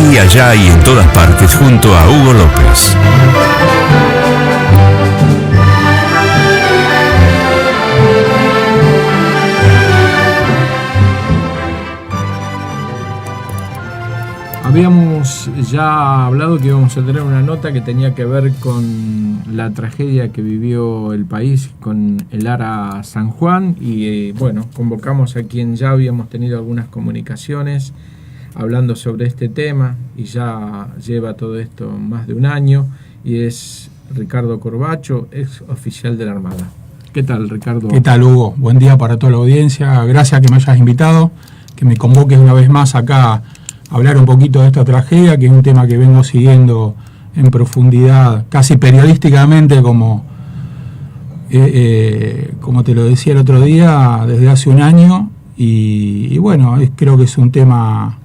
Aquí, allá y en todas partes, junto a Hugo López. Habíamos ya hablado que íbamos a tener una nota que tenía que ver con la tragedia que vivió el país con el ARA San Juan y bueno, convocamos a quien ya habíamos tenido algunas comunicaciones hablando sobre este tema y ya lleva todo esto más de un año, y es Ricardo Corbacho, ex oficial de la Armada. ¿Qué tal, Ricardo? ¿Qué tal, Hugo? Buen día para toda la audiencia. Gracias que me hayas invitado, que me convoques una vez más acá hablar un poquito de esta tragedia, que es un tema que vengo siguiendo en profundidad, casi periodísticamente, como te lo decía el otro día, desde hace un año, y bueno, creo que es un tema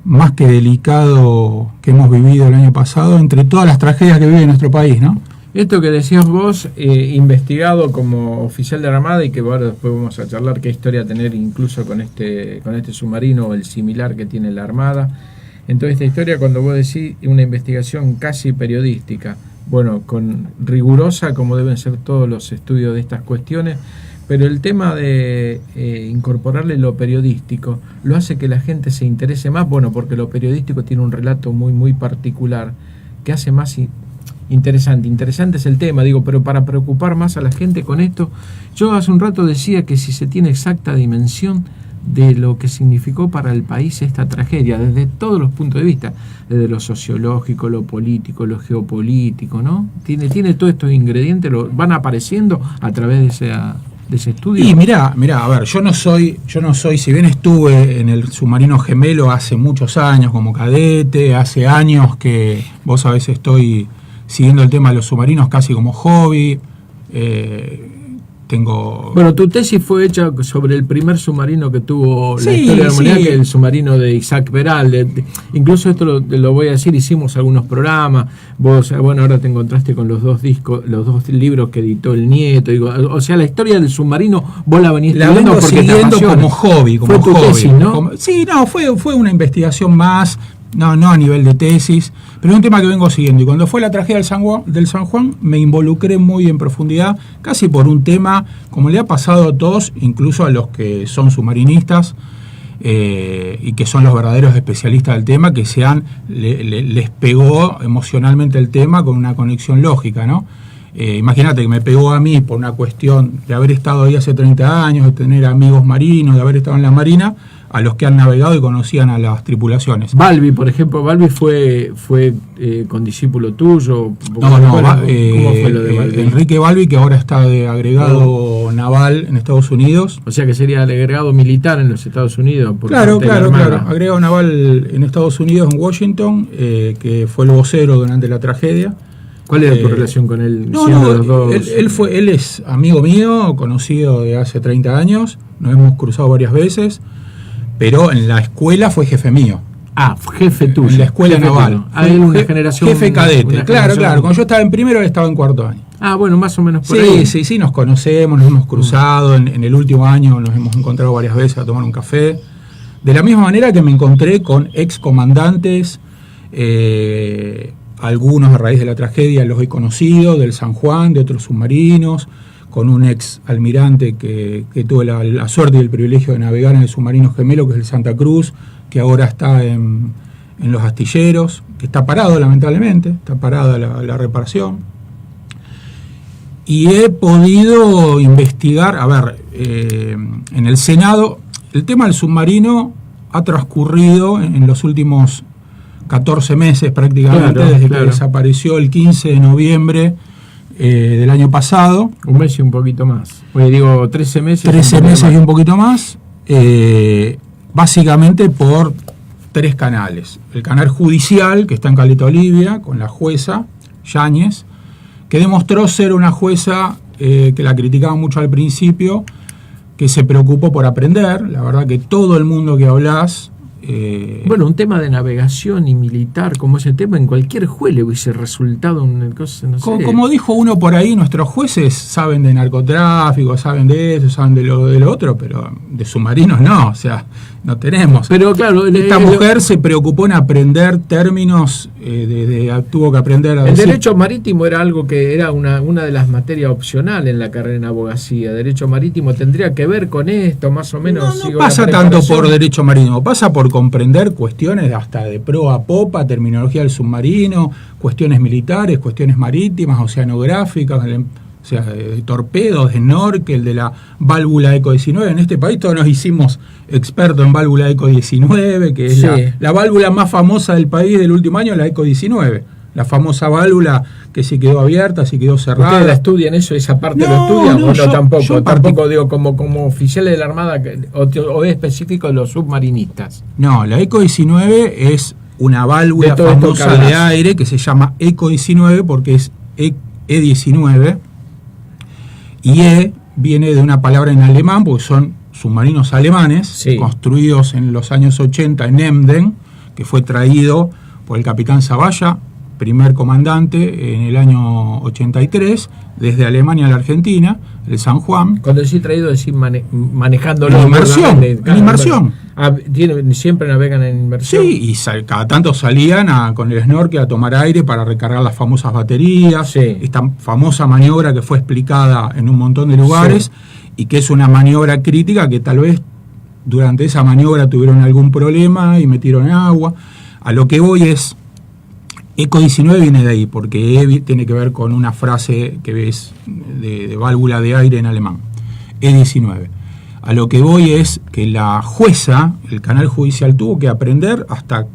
más que delicado que hemos vivido el año pasado, entre todas las tragedias que vive nuestro país, ¿no? Esto que decías vos, investigado como oficial de la Armada, y que ahora después vamos a charlar qué historia tener incluso con este submarino o el similar que tiene la Armada. En toda esta historia, cuando vos decís una investigación casi periodística, bueno, con rigurosa como deben ser todos los estudios de estas cuestiones, pero el tema de incorporarle lo periodístico lo hace que la gente se interese más, bueno, porque lo periodístico tiene un relato muy, muy particular que hace más interesante es el tema, digo, pero para preocupar más a la gente con esto, yo hace un rato decía que si se tiene exacta dimensión de lo que significó para el país esta tragedia, desde todos los puntos de vista, desde lo sociológico, lo político, lo geopolítico, ¿no? Tiene todos estos ingredientes, van apareciendo a través de ese estudio. Y mirá, a ver, yo no soy, si bien estuve en el submarino Gemelo hace muchos años como cadete, hace años que vos sabés estoy siguiendo el tema de los submarinos casi como hobby. Bueno, tu tesis fue hecha sobre el primer submarino que tuvo la historia de la humanidad, que es el submarino de Isaac Peral. Incluso esto lo voy a decir, hicimos algunos programas. Vos, bueno, ahora te encontraste con los dos libros que editó el nieto. Digo, o sea, la historia del submarino vos la venís estudiando porque siguiendo como hobby. Fue tu tesis, ¿no? Fue una investigación más. No a nivel de tesis, pero es un tema que vengo siguiendo. Y cuando fue la tragedia del San Juan, me involucré muy en profundidad, casi por un tema, como le ha pasado a todos, incluso a los que son submarinistas, y que son los verdaderos especialistas del tema, que les pegó emocionalmente el tema con una conexión lógica, ¿no? Imagínate que me pegó a mí por una cuestión de haber estado ahí hace 30 años, de tener amigos marinos, de haber estado en la Marina, a los que han navegado y conocían a las tripulaciones. Balbi, por ejemplo, fue condiscípulo tuyo. ¿Cómo fue lo de Balbi? Enrique Balbi, que ahora está de agregado naval en Estados Unidos. O sea que sería agregado militar en los Estados Unidos. Claro. Agregado naval en Estados Unidos, en Washington, que fue el vocero durante la tragedia. ¿Cuál era tu relación con él? Los dos? Él es amigo mío, conocido de hace 30 años, nos hemos cruzado varias veces, pero en la escuela fue jefe mío. Ah, jefe tuyo. En la escuela naval. Una generación. Jefe cadete, claro. Cuando yo estaba en primero, él estaba en cuarto año. Ah, bueno, más o menos por ahí. Sí, nos conocemos, nos hemos cruzado. En el último año nos hemos encontrado varias veces a tomar un café. De la misma manera que me encontré con excomandantes, algunos a raíz de la tragedia los he conocido, del San Juan, de otros submarinos, con un ex almirante que tuve la suerte y el privilegio de navegar en el submarino Gemelo, que es el Santa Cruz, que ahora está en los astilleros, que está parado lamentablemente, está parada la reparación. Y he podido investigar, en el Senado, el tema del submarino ha transcurrido en los últimos 14 meses prácticamente, desde que desapareció el 15 de noviembre del año pasado. Un mes y un poquito más. Oye, digo, 13 meses. 13 meses y un poquito más. Básicamente por 3 canales. El canal judicial, que está en Caleta Olivia, con la jueza Yáñez, que demostró ser una jueza que la criticaba mucho al principio, que se preocupó por aprender. La verdad que todo el mundo que hablás Bueno, un tema de navegación y militar como ese tema, en cualquier juez le hubiese resultado una cosa, no sé. Como dijo uno por ahí, nuestros jueces saben de narcotráfico, saben de eso, saben de lo otro, pero de submarinos no, o sea, no tenemos. Pero claro, esta mujer se preocupó en aprender términos, tuvo que aprender a el decir. derecho marítimo era algo que era una de las materias opcionales en la carrera en abogacía. Derecho marítimo tendría que ver con esto, más o menos. No pasa tanto por derecho marítimo, pasa por comprender cuestiones hasta de proa a popa, terminología del submarino, cuestiones militares, cuestiones marítimas, oceanográficas, o sea, de torpedos, de snorkel, de la válvula ECO 19. En este país todos nos hicimos expertos en válvula ECO 19, que es sí, la válvula más famosa del país del último año, la ECO 19. La famosa válvula que si quedó abierta, si quedó cerrada. ¿Ustedes la estudian eso, esa parte lo estudian? No, ¿O no? Tampoco. Yo tampoco digo como oficiales de la Armada o es específico de los submarinistas. No, la ECO 19 es una válvula famosa de aire que se llama ECO 19 porque es E19 y E viene de una palabra en alemán porque son submarinos alemanes, sí, construidos en los años 80 en Emden, que fue traído por el capitán Zavalla, primer comandante en el año 83, desde Alemania a la Argentina, el San Juan. Cuando decís traído, decís manejándolo. En inmersión. ¿Siempre navegan en inmersión? Sí, y cada tanto salían con el snorkel a tomar aire para recargar las famosas baterías. Sí. Esta famosa maniobra que fue explicada en un montón de lugares, sí, y que es una maniobra crítica que tal vez durante esa maniobra tuvieron algún problema y metieron agua. A lo que voy es, ECO 19 viene de ahí, porque E tiene que ver con una frase que ves de válvula de aire en alemán, E19. A lo que voy es que la jueza, el canal judicial, tuvo que aprender hasta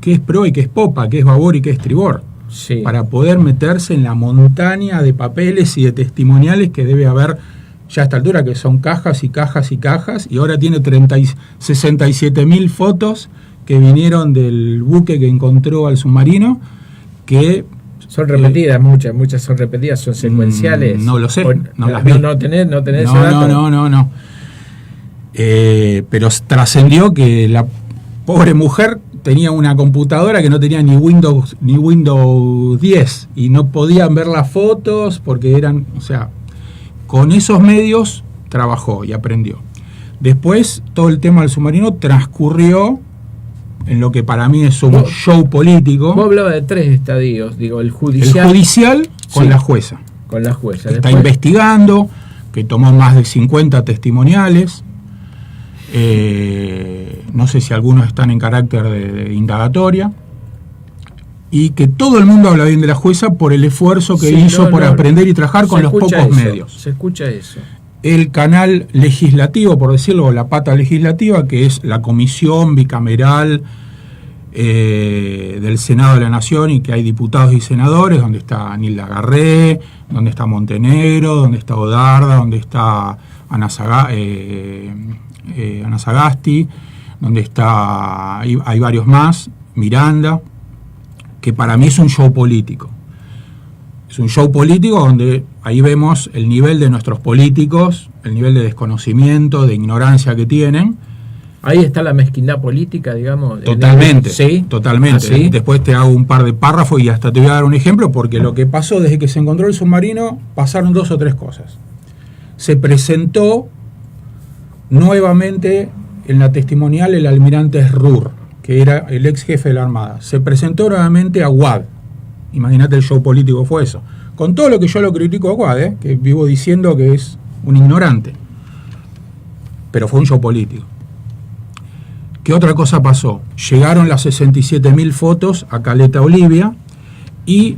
qué es proa y qué es popa, qué es babor y qué es tribor, sí, para poder meterse en la montaña de papeles y de testimoniales que debe haber ya a esta altura, que son cajas y cajas y cajas, y ahora tiene 67.000 fotos que vinieron del buque que encontró al submarino, que son repetidas, muchas son repetidas, son secuenciales. No lo sé, no las vi. No tenés ese dato. No. Pero trascendió que la pobre mujer tenía una computadora que no tenía ni Windows 10 y no podían ver las fotos porque eran, o sea, con esos medios trabajó y aprendió. Después todo el tema del submarino transcurrió en lo que para mí es un show político. Vos hablabas de 3 estadios, digo, el judicial. El judicial con, sí, la jueza. Con la jueza. Está investigando, que tomó más de 50 testimoniales. No sé si algunos están en carácter de indagatoria. Y que todo el mundo habla bien de la jueza por el esfuerzo que hizo por aprender y trabajar con los pocos medios. Se escucha eso. El canal legislativo, por decirlo, la pata legislativa, que es la comisión bicameral del Senado de la Nación, y que hay diputados y senadores, donde está Nilda Garré, donde está Montenegro, donde está Odarda, donde está Ana Sagasti, donde está, hay varios más, Miranda, que para mí es un show político. Es un show político donde ahí vemos el nivel de nuestros políticos, el nivel de desconocimiento, de ignorancia que tienen. Ahí está la mezquindad política, digamos. Totalmente, ¿sí? Totalmente. ¿Ah, sí? Después te hago un par de párrafos y hasta te voy a dar un ejemplo, porque lo que pasó desde que se encontró el submarino, pasaron 2 o 3 cosas. Se presentó nuevamente en la testimonial el almirante Srur, que era el ex jefe de la Armada. Se presentó nuevamente a Wad. Imagínate el show político fue eso. Con todo lo que yo lo critico a Wad, que vivo diciendo que es un ignorante. Pero fue un show político. ¿Qué otra cosa pasó? Llegaron las 67.000 fotos a Caleta Olivia, y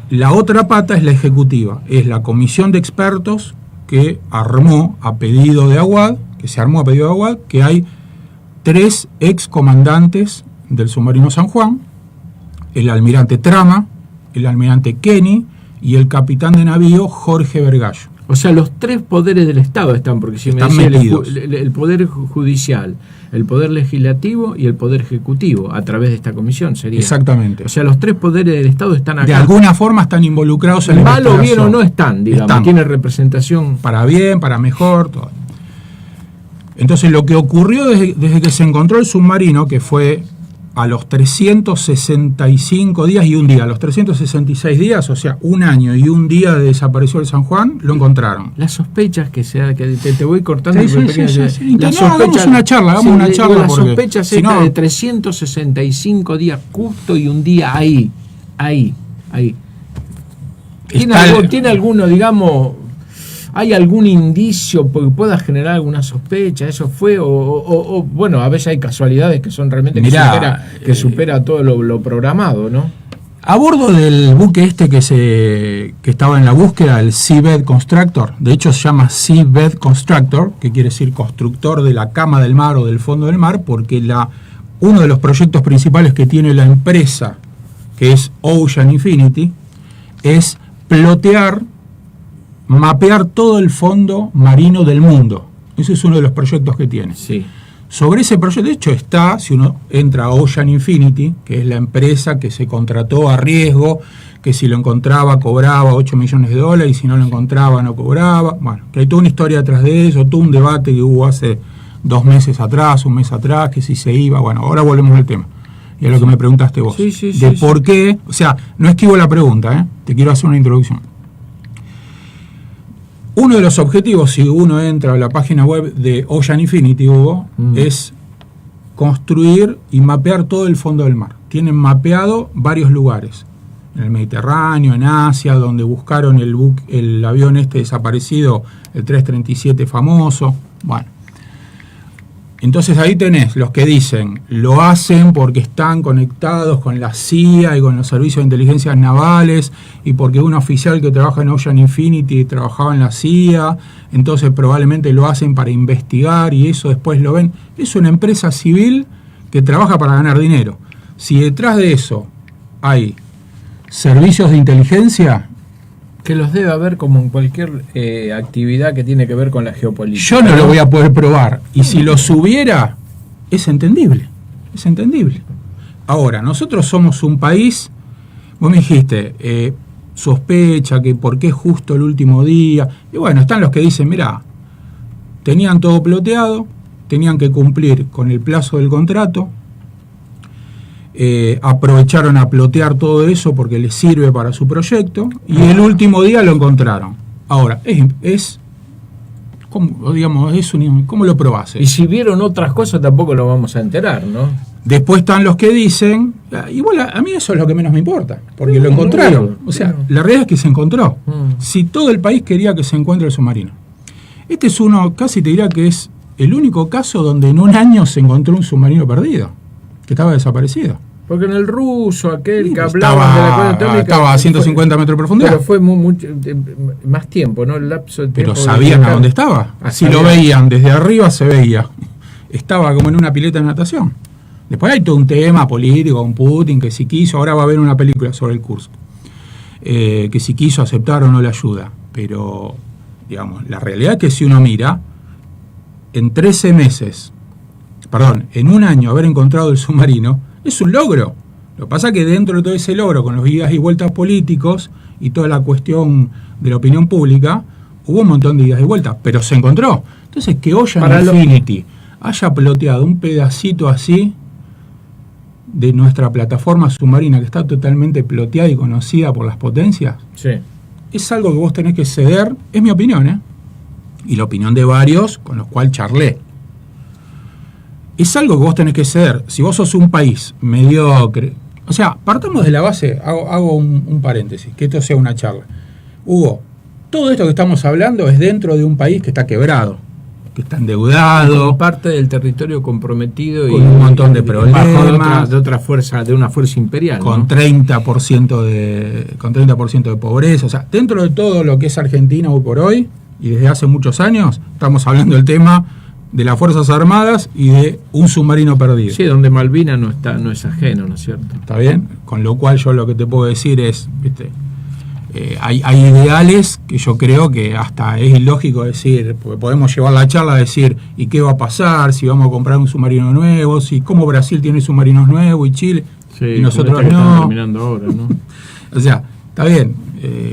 la otra pata es la ejecutiva. Es la comisión de expertos que armó a pedido de Aguad, que hay 3 ex comandantes del submarino San Juan, el almirante Trama, el almirante Kenny y el capitán de navío Jorge Vergallo. O sea, los 3 poderes del Estado están, porque si están me decía metidos. El poder judicial, el poder legislativo y el poder ejecutivo, a través de esta comisión sería. Exactamente. O sea, los 3 poderes del Estado están acá. De alguna forma están involucrados en la mal o bien o no están, digamos. Tiene representación. Para bien, para mejor, todo. Entonces lo que ocurrió desde que se encontró el submarino, que fue a los 365 días y un día, a los 366 días, o sea, un año y un día de desapareció el San Juan, lo encontraron. Las sospechas que te voy cortando. Sí. Las Hagamos una charla, las sospechas de 365 días justo y un día ahí. ¿Tiene alguno, digamos, hay algún indicio que pueda generar alguna sospecha? ¿Eso fue? O bueno, a veces hay casualidades que son realmente que supera todo lo programado, ¿no? A bordo del buque que estaba en la búsqueda, el Seabed Constructor, de hecho se llama Seabed Constructor, que quiere decir constructor de la cama del mar o del fondo del mar, porque uno de los proyectos principales que tiene la empresa, que es Ocean Infinity, es mapear todo el fondo marino del mundo. Ese es uno de los proyectos que tiene. Sí. Sobre ese proyecto, de hecho, si uno entra a Ocean Infinity, que es la empresa que se contrató a riesgo, que si lo encontraba cobraba $8 millones, y si no lo encontraba no cobraba. Bueno, que hay toda una historia atrás de eso, todo un debate que hubo hace 2 meses atrás, un mes atrás, que si se iba. Bueno, ahora volvemos al tema. Y a lo que me preguntaste vos. Por qué, o sea, no esquivo la pregunta, te quiero hacer una introducción. Uno de los objetivos, si uno entra a la página web de Ocean Infinity, Hugo, es construir y mapear todo el fondo del mar. Tienen mapeado varios lugares. En el Mediterráneo, en Asia, donde buscaron el avión desaparecido, el 337 famoso. Bueno. Entonces ahí tenés los que dicen, lo hacen porque están conectados con la CIA y con los servicios de inteligencia navales y porque un oficial que trabaja en Ocean Infinity trabajaba en la CIA, entonces probablemente lo hacen para investigar y eso después lo ven. Es una empresa civil que trabaja para ganar dinero. Si detrás de eso hay servicios de inteligencia, que los debe haber como en cualquier actividad que tiene que ver con la geopolítica. Yo no lo voy a poder probar. Y si los hubiera, es entendible. Es entendible. Ahora, nosotros somos un país, vos me dijiste, sospecha que por qué justo el último día. Y bueno, están los que dicen, mirá, tenían todo ploteado, tenían que cumplir con el plazo del contrato, aprovecharon a plotear todo eso porque les sirve para su proyecto y el último día lo encontraron. Ahora, ¿cómo lo probás? Y si vieron otras cosas tampoco lo vamos a enterar, ¿no? Después están los que dicen, igual a mí eso es lo que menos me importa, porque lo encontraron. O sea, la realidad es que se encontró. Si todo el país quería que se encuentre el submarino. Este es uno, casi te diría que es el único caso donde en un año se encontró un submarino perdido, que estaba desaparecido. Porque en el ruso, aquel que hablaba de la cuenta atómica, estaba a 150 metros de profundidad. Pero fue mucho más tiempo, ¿no? El lapso de tiempo. Pero sabían a dónde estaba. Si lo veían desde arriba, se veía. Estaba como en una pileta de natación. Después hay todo un tema político con Putin, que si quiso, ahora va a haber una película sobre el Kursk, que si quiso aceptar o no la ayuda. Pero, digamos, la realidad es que si uno mira, en un año haber encontrado el submarino, es un logro. Lo que pasa es que dentro de todo ese logro, con los idas y vueltas políticos y toda la cuestión de la opinión pública, hubo un montón de idas y vueltas, pero se encontró. Entonces, que Ocean Infinity haya ploteado un pedacito así de nuestra plataforma submarina, que está totalmente ploteada y conocida por las potencias, es algo que vos tenés que ceder, es mi opinión, y la opinión de varios con los cuales charlé. Es algo que vos tenés que ceder. Si vos sos un país mediocre, o sea, partamos de la base, hago un paréntesis, que esto sea una charla. Hugo, todo esto que estamos hablando es dentro de un país que está quebrado, que está endeudado, con parte del territorio comprometido con un montón de problemas, de una fuerza imperial, con 30% de pobreza. O sea, dentro de todo lo que es Argentina hoy por hoy, y desde hace muchos años, estamos hablando del tema de las Fuerzas Armadas y de un submarino perdido. Sí, donde Malvinas no es ajeno, ¿no es cierto? ¿Está bien? Con lo cual yo lo que te puedo decir es, hay ideales que yo creo que hasta es ilógico decir, porque podemos llevar la charla a decir, ¿y qué va a pasar? Si vamos a comprar un submarino nuevo, si cómo Brasil tiene submarinos nuevos y Chile, y nosotros no. Terminando ahora, ¿no? O sea, está bien,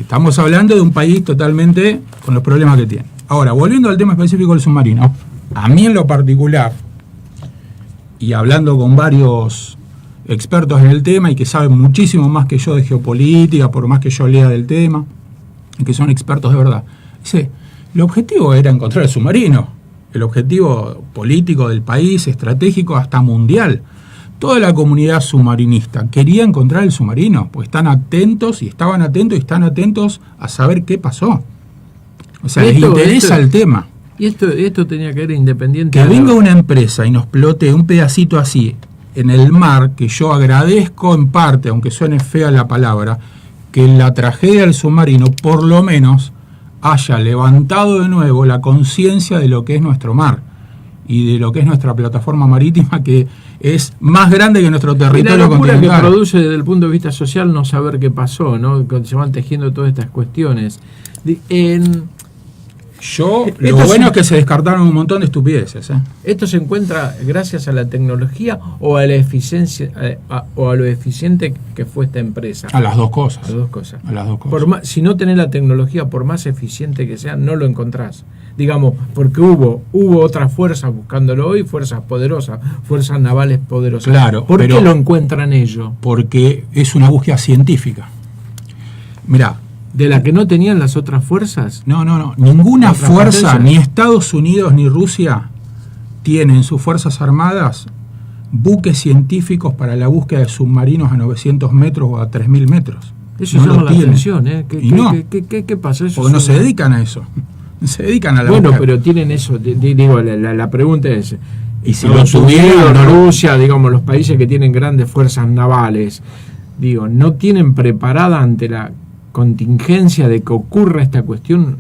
estamos hablando de un país totalmente con los problemas que tiene. Ahora, volviendo al tema específico del submarino, a mí en lo particular, y hablando con varios expertos en el tema y que saben muchísimo más que yo de geopolítica, por más que yo lea del tema, y que son expertos de verdad, dice, el objetivo era encontrar el submarino, el objetivo político del país, estratégico, hasta mundial. Toda la comunidad submarinista quería encontrar el submarino, pues están atentos y estaban atentos y están atentos a saber qué pasó. O sea, les interesa el tema. Y esto tenía que ver independiente. Que venga una empresa y nos plote un pedacito así en el mar, que yo agradezco en parte, aunque suene fea la palabra, que la tragedia del submarino por lo menos haya levantado de nuevo la conciencia de lo que es nuestro mar y de lo que es nuestra plataforma marítima, que es más grande que nuestro territorio continental. La locura que produce desde el punto de vista social no saber qué pasó, ¿no? Cuando se van tejiendo todas estas cuestiones. Lo bueno es que se descartaron un montón de estupideces. ¿Esto se encuentra gracias a la tecnología o a la eficiencia o a lo eficiente que fue esta empresa? A las dos cosas. A las dos cosas. A las dos cosas. Si no tenés la tecnología, por más eficiente que sea, no lo encontrás. Digamos, porque hubo otras fuerzas buscándolo hoy, fuerzas poderosas, fuerzas navales poderosas. Claro. ¿Por qué lo encuentran ellos? Porque es una búsqueda científica. Mirá. ¿De la que no tenían las otras fuerzas? No. Ninguna fuerza, ni Estados Unidos ni Rusia, tienen en sus Fuerzas Armadas buques científicos para la búsqueda de submarinos a 900 metros o a 3.000 metros. Eso llama la atención, ¿eh? ¿Qué pasa? Eso porque no se dedican a eso. Se dedican a la búsqueda. Bueno, pero tienen eso. Digo, la pregunta es... Y si lo tuvieron, Rusia, digamos, los países que tienen grandes fuerzas navales, digo, no tienen preparada ante la contingencia de que ocurra esta cuestión.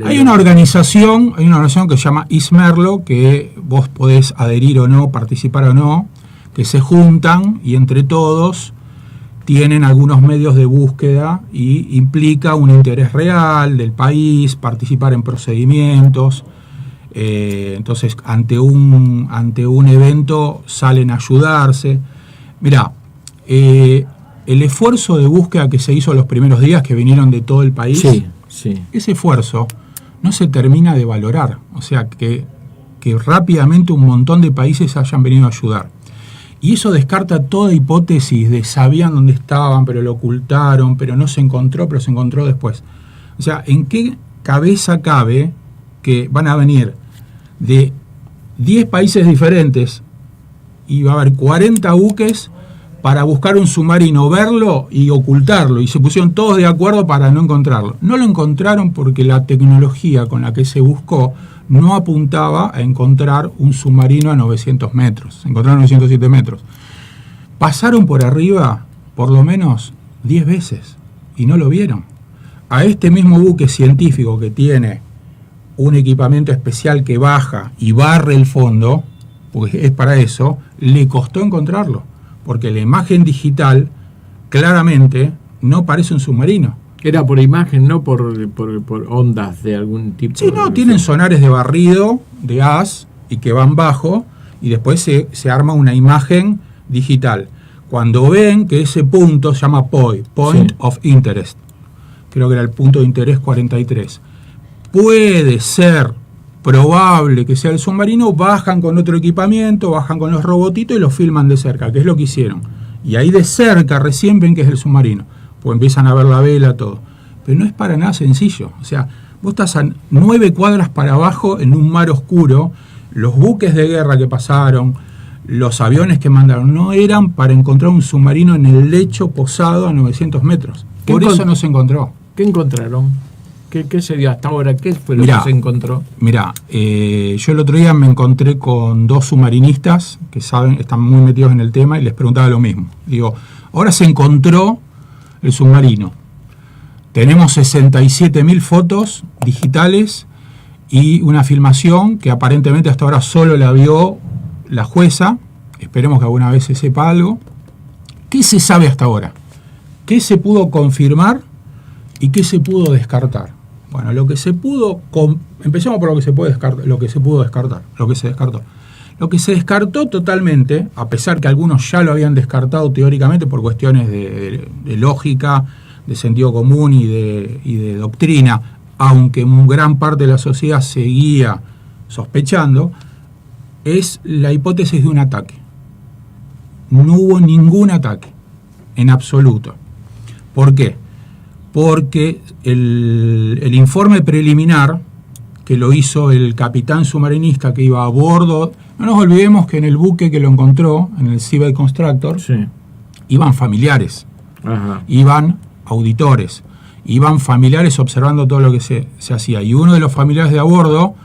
Hay una organización que se llama ISMERLO, que vos podés adherir o no, participar o no, que se juntan y entre todos tienen algunos medios de búsqueda y implica un interés real del país, participar en procedimientos. Entonces ante un evento salen a ayudarse. Mirá, el esfuerzo de búsqueda que se hizo los primeros días, que vinieron de todo el país, sí. Ese esfuerzo no se termina de valorar. O sea, que rápidamente un montón de países hayan venido a ayudar. Y eso descarta toda hipótesis de sabían dónde estaban, pero lo ocultaron, pero no se encontró, pero se encontró después. O sea, ¿en qué cabeza cabe que van a venir de 10 países diferentes y va a haber 40 buques para buscar un submarino, verlo y ocultarlo, y se pusieron todos de acuerdo para no encontrarlo? No lo encontraron porque la tecnología con la que se buscó no apuntaba a encontrar un submarino a 900 metros, encontraron 907 metros. Pasaron por arriba por lo menos 10 veces y no lo vieron. A este mismo buque científico que tiene un equipamiento especial que baja y barre el fondo, porque es para eso, le costó encontrarlo. Porque la imagen digital claramente no parece un submarino. Era por imagen, no por ondas de algún tipo. Sí, no, tienen sonares de barrido, de haz, y que van bajo, y después se arma una imagen digital. Cuando ven que ese punto se llama Point of Interest, creo que era el punto de interés 43, puede ser probable que sea el submarino, bajan con otro equipamiento, bajan con los robotitos y lo filman de cerca, que es lo que hicieron. Y ahí de cerca recién ven que es el submarino, pues empiezan a ver la vela, todo. Pero no es para nada sencillo. O sea, vos estás a 9 cuadras para abajo en un mar oscuro, los buques de guerra que pasaron, los aviones que mandaron, no eran para encontrar un submarino en el lecho posado a 900 metros. Por eso no se encontró. ¿Qué encontraron? ¿Qué se dio hasta ahora? ¿Qué fue lo que se encontró? Mirá, yo el otro día me encontré con 2 submarinistas que están muy metidos en el tema y les preguntaba lo mismo. Digo, ahora se encontró el submarino. Tenemos 67.000 fotos digitales y una filmación que aparentemente hasta ahora solo la vio la jueza. Esperemos que alguna vez se sepa algo. ¿Qué se sabe hasta ahora? ¿Qué se pudo confirmar y qué se pudo descartar? Bueno, empecemos por lo que se puede descartar, lo que se descartó. Lo que se descartó totalmente, a pesar que algunos ya lo habían descartado teóricamente por cuestiones de lógica, de sentido común y de doctrina, aunque gran parte de la sociedad seguía sospechando, es la hipótesis de un ataque. No hubo ningún ataque, en absoluto. ¿Por qué? Porque el informe preliminar que lo hizo el capitán submarinista que iba a bordo, no nos olvidemos que en el buque que lo encontró, en el Seabed Constructor, Sí. iban familiares, Ajá. iban auditores, iban familiares observando todo lo que se hacía. Y uno de los familiares de a bordo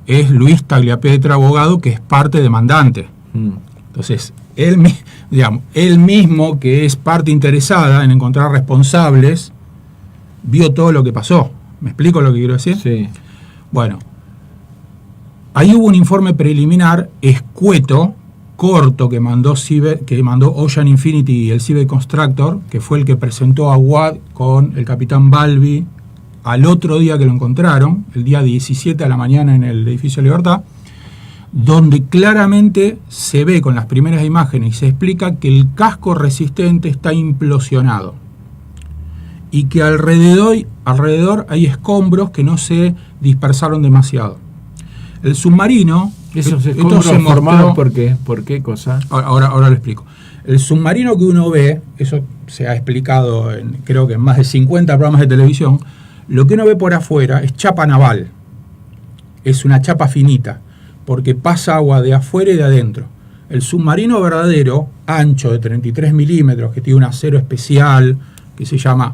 es Luis Tagliapietra, abogado, que es parte demandante. Entonces, él mismo, que es parte interesada en encontrar responsables, vio todo lo que pasó. ¿Me explico lo que quiero decir? Sí. Bueno, ahí hubo un informe preliminar escueto, corto, que mandó Ocean Infinity y el Seabed Constructor, que fue el que presentó a Watt con el capitán Balbi al otro día que lo encontraron, el día 17 a la mañana en el edificio Libertad, donde claramente se ve con las primeras imágenes y se explica que el casco resistente está implosionado y que alrededor hay escombros que no se dispersaron demasiado. El submarino... Esos esto escombros se mostró- formados ¿por qué? ¿Por qué cosa? Ahora lo explico. El submarino que uno ve, eso se ha explicado creo que en más de 50 programas de televisión, lo que uno ve por afuera es chapa naval. Es una chapa finita, porque pasa agua de afuera y de adentro. El submarino verdadero, ancho de 33 milímetros, que tiene un acero especial, que se llama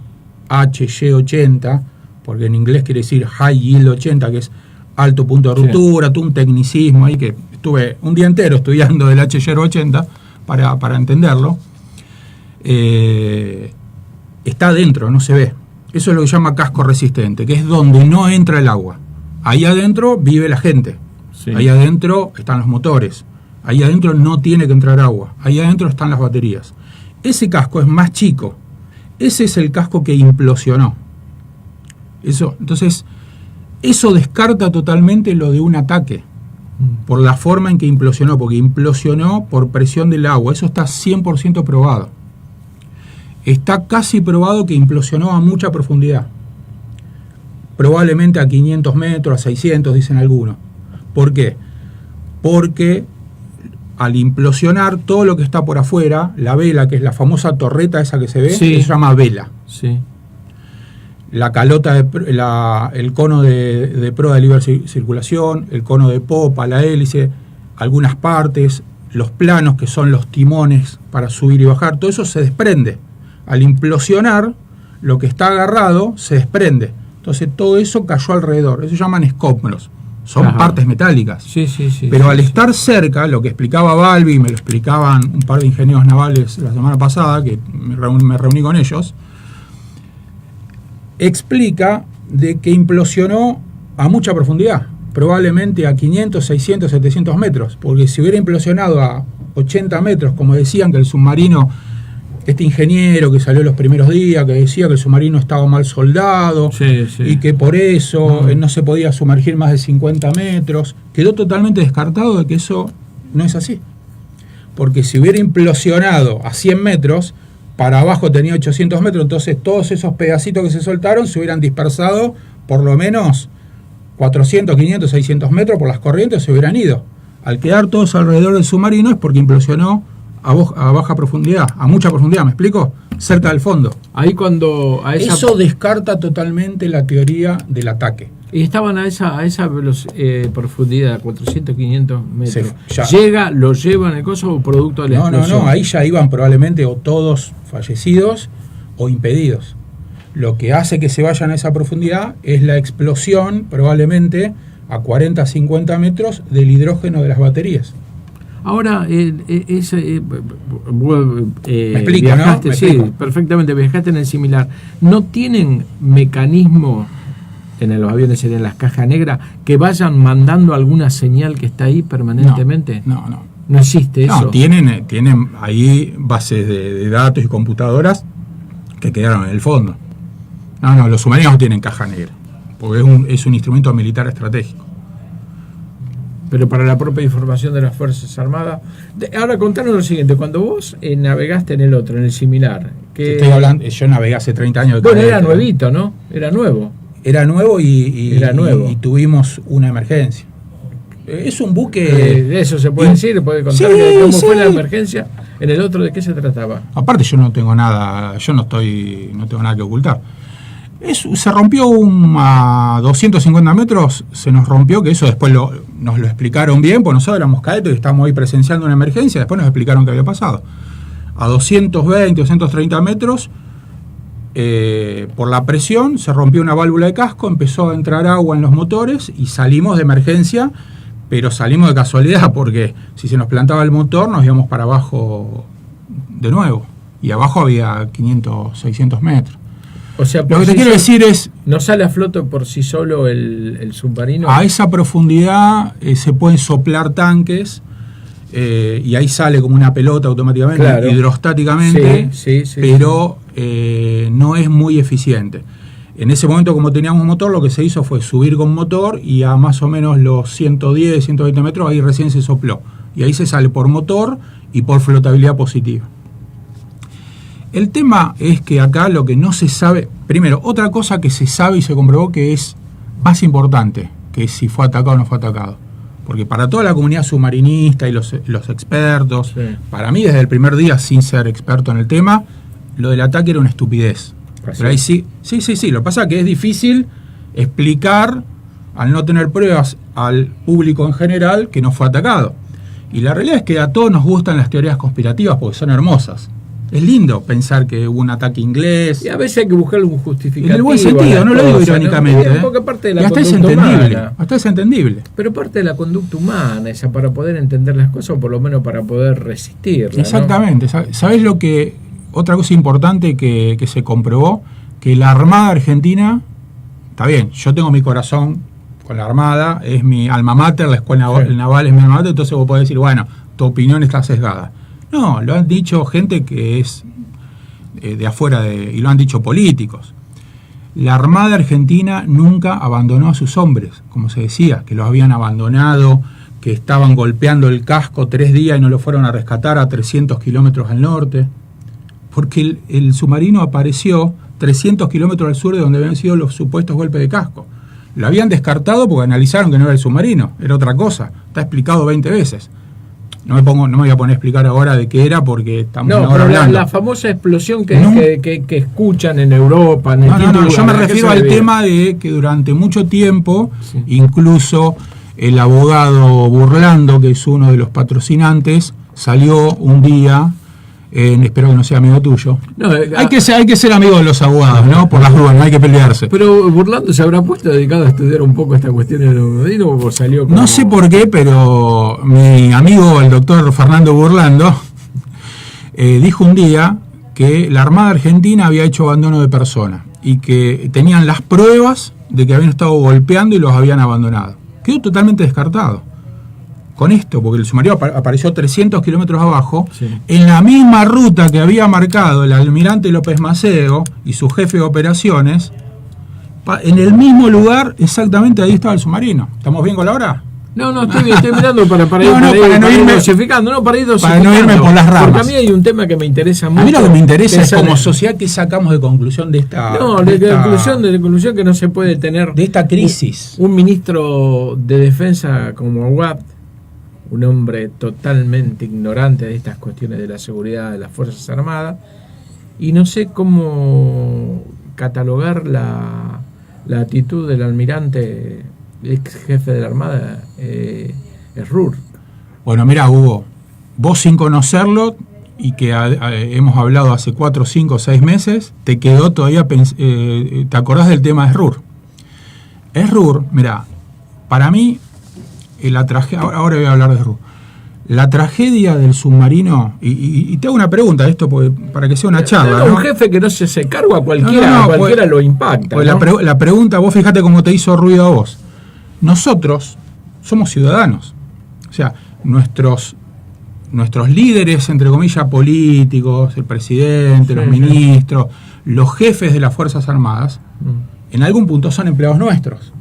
HY80, porque en inglés quiere decir High Yield 80, que es alto punto de ruptura, todo un tecnicismo ahí que estuve un día entero estudiando del HY80 para entenderlo. Está adentro, no se ve. Eso es lo que se llama casco resistente, que es donde no entra el agua. Ahí adentro vive la gente. Sí. Ahí adentro están los motores. Ahí adentro no tiene que entrar agua. Ahí adentro están las baterías. Ese casco es más chico. Ese es el casco que implosionó. Entonces, eso descarta totalmente lo de un ataque. Por la forma en que implosionó. Porque implosionó por presión del agua. Eso está 100% probado. Está casi probado que implosionó a mucha profundidad. Probablemente a 500 metros, a 600, dicen algunos. ¿Por qué? Porque al implosionar todo lo que está por afuera, la vela, que es la famosa torreta esa que se ve, Sí. se llama vela. Sí. La calota, el cono de proa de libre circulación, el cono de popa, la hélice, algunas partes, los planos que son los timones para subir y bajar, todo eso se desprende. Al implosionar, lo que está agarrado se desprende. Entonces todo eso cayó alrededor. Eso se llaman escombros. Son Ajá. partes metálicas. Sí. Pero sí, al sí. estar cerca, lo que explicaba Balbi, me lo explicaban un par de ingenieros navales la semana pasada, que me reuní con ellos, explica de que implosionó a mucha profundidad, probablemente a 500, 600, 700 metros, porque si hubiera implosionado a 80 metros, como decían que el submarino, este ingeniero que salió los primeros días, que decía que el submarino estaba mal soldado, Sí. y que por eso no se podía sumergir más de 50 metros, quedó totalmente descartado de que eso no es así. Porque si hubiera implosionado a 100 metros, para abajo tenía 800 metros, entonces todos esos pedacitos que se soltaron se hubieran dispersado por lo menos 400, 500, 600 metros por las corrientes, se hubieran ido. Al quedar todos alrededor del submarino es porque implosionó a baja profundidad, a mucha profundidad, ¿me explico? Cerca del fondo. Ahí cuando a esa Eso descarta totalmente la teoría del ataque. y estaban a esa profundidad, 400, 500 metros. ¿Lo llevan el coso o producto de la explosión? No, ahí ya iban probablemente o todos fallecidos o impedidos. Lo que hace que se vayan a esa profundidad es la explosión, probablemente a 40, 50 metros, del hidrógeno de las baterías. Ahora, ¿Me explico, viajaste, no? ¿Me sí, explico? perfectamente, viajaste en el similar. ¿No tienen mecanismo, en los aviones serían las cajas negras, que vayan mandando alguna señal que está ahí permanentemente? No. No existe eso. No, tienen ahí bases de datos y computadoras que quedaron en el fondo. No, los submarinos no tienen caja negra, porque es un instrumento militar estratégico. Pero para la propia información de las Fuerzas Armadas. Ahora contanos lo siguiente, cuando vos navegaste en el otro, en el similar, que Estoy hablando, yo navegué hace 30 años. bueno, era nuevito, ¿no? Era nuevo. Era nuevo Era nuevo. y tuvimos una emergencia. Es un buque... eso se puede decir, puede contar cómo fue la emergencia. En el otro, ¿de qué se trataba? Aparte yo no tengo nada, no tengo nada que ocultar. Se rompió a 250 metros, se nos rompió, que eso después nos lo explicaron bien, pues nosotros éramos cadetes y estábamos ahí presenciando una emergencia, después nos explicaron qué había pasado. A 220, 230 metros, por la presión, se rompió una válvula de casco, empezó a entrar agua en los motores y salimos de emergencia, pero salimos de casualidad porque si se nos plantaba el motor nos íbamos para abajo de nuevo, y abajo había 500, 600 metros. O sea, lo que te quiero decir es... ¿No sale a flote por sí solo el submarino? A esa profundidad se pueden soplar tanques y ahí sale como una pelota automáticamente, claro, hidrostáticamente, sí, pero no es muy eficiente. En ese momento, como teníamos motor, lo que se hizo fue subir con motor y a más o menos los 110, 120 metros ahí recién se sopló. Y ahí se sale por motor y por flotabilidad positiva. El tema es que acá lo que no se sabe, primero, otra cosa que se sabe y se comprobó que es más importante que si fue atacado o no fue atacado. Porque para toda la comunidad submarinista y los expertos, sí, para mí desde el primer día, sin ser experto en el tema, lo del ataque era una estupidez. Pero ahí sí. Lo que pasa es que es difícil explicar, al no tener pruebas al público en general, que no fue atacado. Y la realidad es que a todos nos gustan las teorías conspirativas porque son hermosas. Es lindo pensar que hubo un ataque inglés. Y a veces hay que buscar algún justificativo. En el buen sentido, no lo digo irónicamente. ¿no? Porque parte de la hasta conducta humana. Hasta es entendible. Pero parte de la conducta humana, esa para poder entender las cosas o por lo menos para poder resistirlas. Exactamente. ¿No? ¿Sabés lo que? Otra cosa importante que se comprobó, que la Armada Argentina, está bien, yo tengo mi corazón con la Armada, es mi alma mater, la escuela naval es mi alma mater, entonces vos podés decir, bueno, tu opinión está sesgada. No, lo han dicho gente que es de afuera, y lo han dicho políticos. La Armada Argentina nunca abandonó a sus hombres, como se decía, que los habían abandonado, que estaban golpeando el casco 3 días y no lo fueron a rescatar a 300 kilómetros al norte, porque el submarino apareció 300 kilómetros al sur de donde habían sido los supuestos golpes de casco. Lo habían descartado porque analizaron que no era el submarino, era otra cosa, está explicado 20 veces. No me voy a poner a explicar ahora de qué era porque estamos ahora hablando. La famosa explosión que escuchan en Europa. Yo me refiero al tema de que durante mucho tiempo, sí, incluso el abogado Burlando, que es uno de los patrocinantes, salió un día, espero que no sea amigo tuyo. No, hay que ser amigo de los abogados, ¿no? Por las dudas, no hay que pelearse. Pero Burlando se habrá puesto dedicado a estudiar un poco esta cuestión del submarino o salió como... No sé por qué, pero mi amigo el doctor Fernando Burlando dijo un día que la Armada Argentina había hecho abandono de personas y que tenían las pruebas de que habían estado golpeando y los habían abandonado. Quedó totalmente descartado. Con esto, porque el submarino apareció 300 kilómetros abajo, sí, en la misma ruta que había marcado el almirante López Maceo y su jefe de operaciones, en el mismo lugar, exactamente ahí estaba el submarino. ¿Estamos bien con la hora? No, estoy mirando para ir dosificando, para ir dosificando. Para no irme por las ramas. Porque a mí hay un tema que me interesa mucho. A mí lo que me interesa es como sociedad que sacamos de conclusión de esta... de conclusión que no se puede tener... De esta crisis. Un ministro de defensa como Aguad, un hombre totalmente ignorante de estas cuestiones de la seguridad de las Fuerzas Armadas, y no sé cómo catalogar la actitud del almirante, ex jefe de la Armada, Errur. Bueno, mira, Hugo, vos sin conocerlo y que hemos hablado hace 4, 5, 6 meses, te quedó todavía, te acordás del tema de Errur. Errur, mira, para mí, la tragedia, ahora voy a hablar de Errur. La tragedia del submarino, y te hago una pregunta, esto para que sea una charla. Un jefe que no se hace cargo a cualquiera, cualquiera lo impacta. Pues ¿no? La pregunta, vos fíjate cómo te hizo ruido a vos. Nosotros somos ciudadanos. O sea, nuestros líderes, entre comillas, políticos, el presidente, los ministros, los jefes de las Fuerzas Armadas, en algún punto son empleados nuestros.